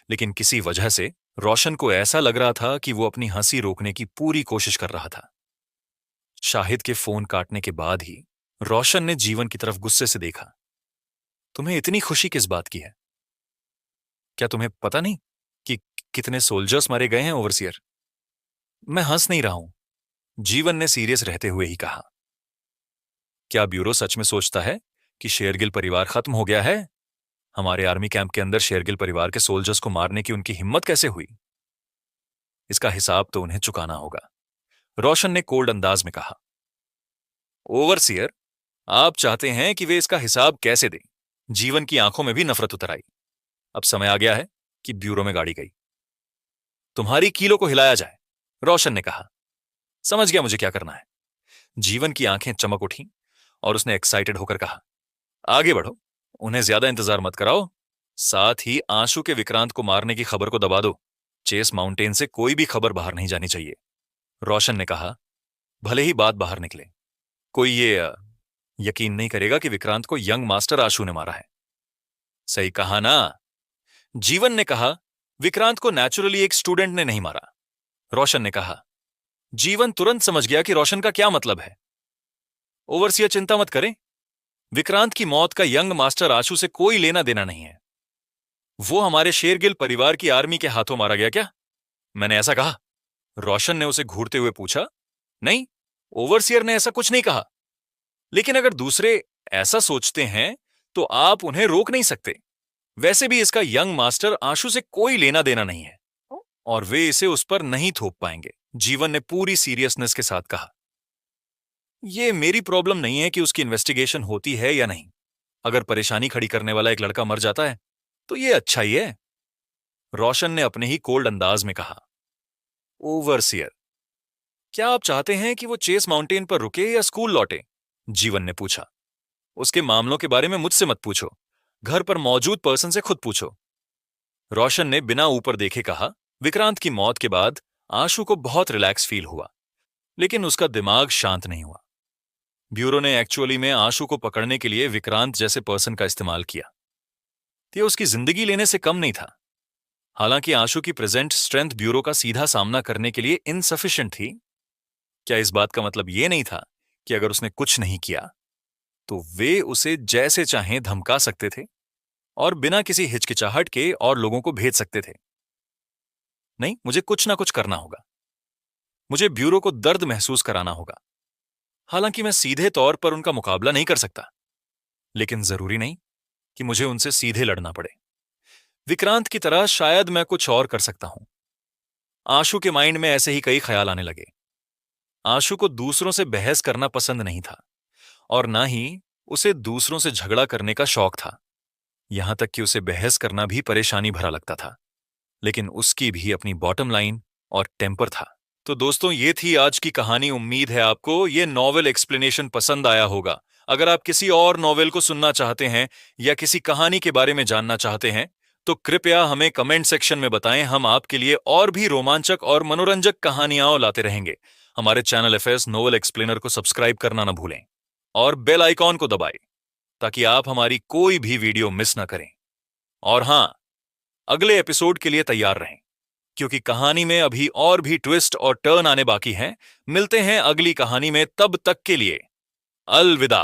लेकिन किसी वजह से रोशन को ऐसा लग रहा था कि वो अपनी हंसी रोकने की पूरी कोशिश कर रहा था। शाहिद के फोन काटने के बाद ही रोशन ने जीवन की तरफ गुस्से से देखा। तुम्हें इतनी खुशी किस बात की है? क्या तुम्हें पता नहीं कि कितने सोल्जर्स मारे गए हैं ओवरसियर? मैं हंस नहीं रहा हूं, जीवन ने सीरियस रहते हुए ही कहा। क्या ब्यूरो सच में सोचता है कि शेरगिल परिवार खत्म हो गया है? हमारे आर्मी कैंप के अंदर शेरगिल परिवार के सोल्जर्स को मारने की उनकी हिम्मत कैसे हुई? इसका हिसाब तो उन्हें चुकाना होगा, रोशन ने कोल्ड अंदाज में कहा। ओवरसियर, आप चाहते हैं कि वे इसका हिसाब कैसे दें। जीवन की आंखों में भी नफरत उतर आई। अब समय आ गया है कि ब्यूरो में गाड़ी गई। तुम्हारी कीलों को हिलाया जाए, रोशन ने कहा। समझ गया मुझे क्या करना है। जीवन की आंखें चमक उठी और उसने एक्साइटेड होकर कहा, आगे बढ़ो, उन्हें ज्यादा इंतजार मत कराओ। साथ ही आंशु के विक्रांत को मारने की खबर को दबा दो। चेस माउंटेन से कोई भी खबर बाहर नहीं जानी चाहिए। रोशन ने कहा, भले ही बात बाहर निकले, कोई ये यकीन नहीं करेगा कि विक्रांत को यंग मास्टर आशु ने मारा है। सही कहा ना? जीवन ने कहा, विक्रांत को नेचुरली एक स्टूडेंट ने नहीं मारा। रोशन ने कहा। जीवन तुरंत समझ गया कि रोशन का क्या मतलब है। ओवरसियर चिंता मत करें, विक्रांत की मौत का यंग मास्टर आशु से कोई लेना देना नहीं है। वो हमारे शेरगिल परिवार की आर्मी के हाथों मारा गया क्या? मैंने ऐसा कहा? रोशन ने उसे घूरते हुए पूछा। नहीं, ओवरसियर ने ऐसा कुछ नहीं कहा। लेकिन अगर दूसरे ऐसा सोचते हैं तो आप उन्हें रोक नहीं सकते। वैसे भी इसका यंग मास्टर आशु से कोई लेना देना नहीं है और वे इसे उस पर नहीं थोप पाएंगे। जीवन ने पूरी सीरियसनेस के साथ कहा। यह मेरी प्रॉब्लम नहीं है कि उसकी इन्वेस्टिगेशन होती है या नहीं। अगर परेशानी खड़ी करने वाला एक लड़का मर जाता है तो यह अच्छा ही है। रोशन ने अपने ही कोल्ड अंदाज में कहा। ओवरसियर, क्या आप चाहते हैं कि वो चेस माउंटेन पर रुके या स्कूल लौटे? जीवन ने पूछा। उसके मामलों के बारे में मुझसे मत पूछो, घर पर मौजूद पर्सन से खुद पूछो। रोशन ने बिना ऊपर देखे कहा। विक्रांत की मौत के बाद आशु को बहुत रिलैक्स फील हुआ, लेकिन उसका दिमाग शांत नहीं हुआ। ब्यूरो ने एक्चुअली में आशु को पकड़ने के लिए विक्रांत जैसे पर्सन का इस्तेमाल किया। यह उसकी जिंदगी लेने से कम नहीं था। हालांकि आशु की प्रेजेंट स्ट्रेंथ ब्यूरो का सीधा सामना करने के लिए इनसफिशिएंट थी। क्या इस बात का मतलब यह नहीं था कि अगर उसने कुछ नहीं किया तो वे उसे जैसे चाहें धमका सकते थे और बिना किसी हिचकिचाहट के और लोगों को भेज सकते थे? नहीं, मुझे कुछ ना कुछ करना होगा। मुझे ब्यूरो को दर्द महसूस कराना होगा। हालांकि मैं सीधे तौर पर उनका मुकाबला नहीं कर सकता, लेकिन जरूरी नहीं कि मुझे उनसे सीधे लड़ना पड़े। विक्रांत की तरह शायद मैं कुछ और कर सकता हूं। आशु के माइंड में ऐसे ही कई ख्याल आने लगे। आशु को दूसरों से बहस करना पसंद नहीं था और ना ही उसे दूसरों से झगड़ा करने का शौक था। यहां तक कि उसे बहस करना भी परेशानी भरा लगता था, लेकिन उसकी भी अपनी बॉटम लाइन और टेम्पर था। तो दोस्तों, ये थी आज की कहानी। उम्मीद है आपको ये नॉवेल एक्सप्लेनेशन पसंद आया होगा। अगर आप किसी और नॉवेल को सुनना चाहते हैं या किसी कहानी के बारे में जानना चाहते हैं तो कृपया हमें कमेंट सेक्शन में बताएं। हम आपके लिए और भी रोमांचक और मनोरंजक कहानियां लाते रहेंगे। हमारे चैनल एफएस नोवेल एक्सप्लेनर को सब्सक्राइब करना न भूलें और बेल आइकॉन को दबाएं ताकि आप हमारी कोई भी वीडियो मिस ना करें। और हां, अगले एपिसोड के लिए तैयार रहें, क्योंकि कहानी में अभी और भी ट्विस्ट और टर्न आने बाकी हैं। मिलते हैं अगली कहानी में, तब तक के लिए अलविदा।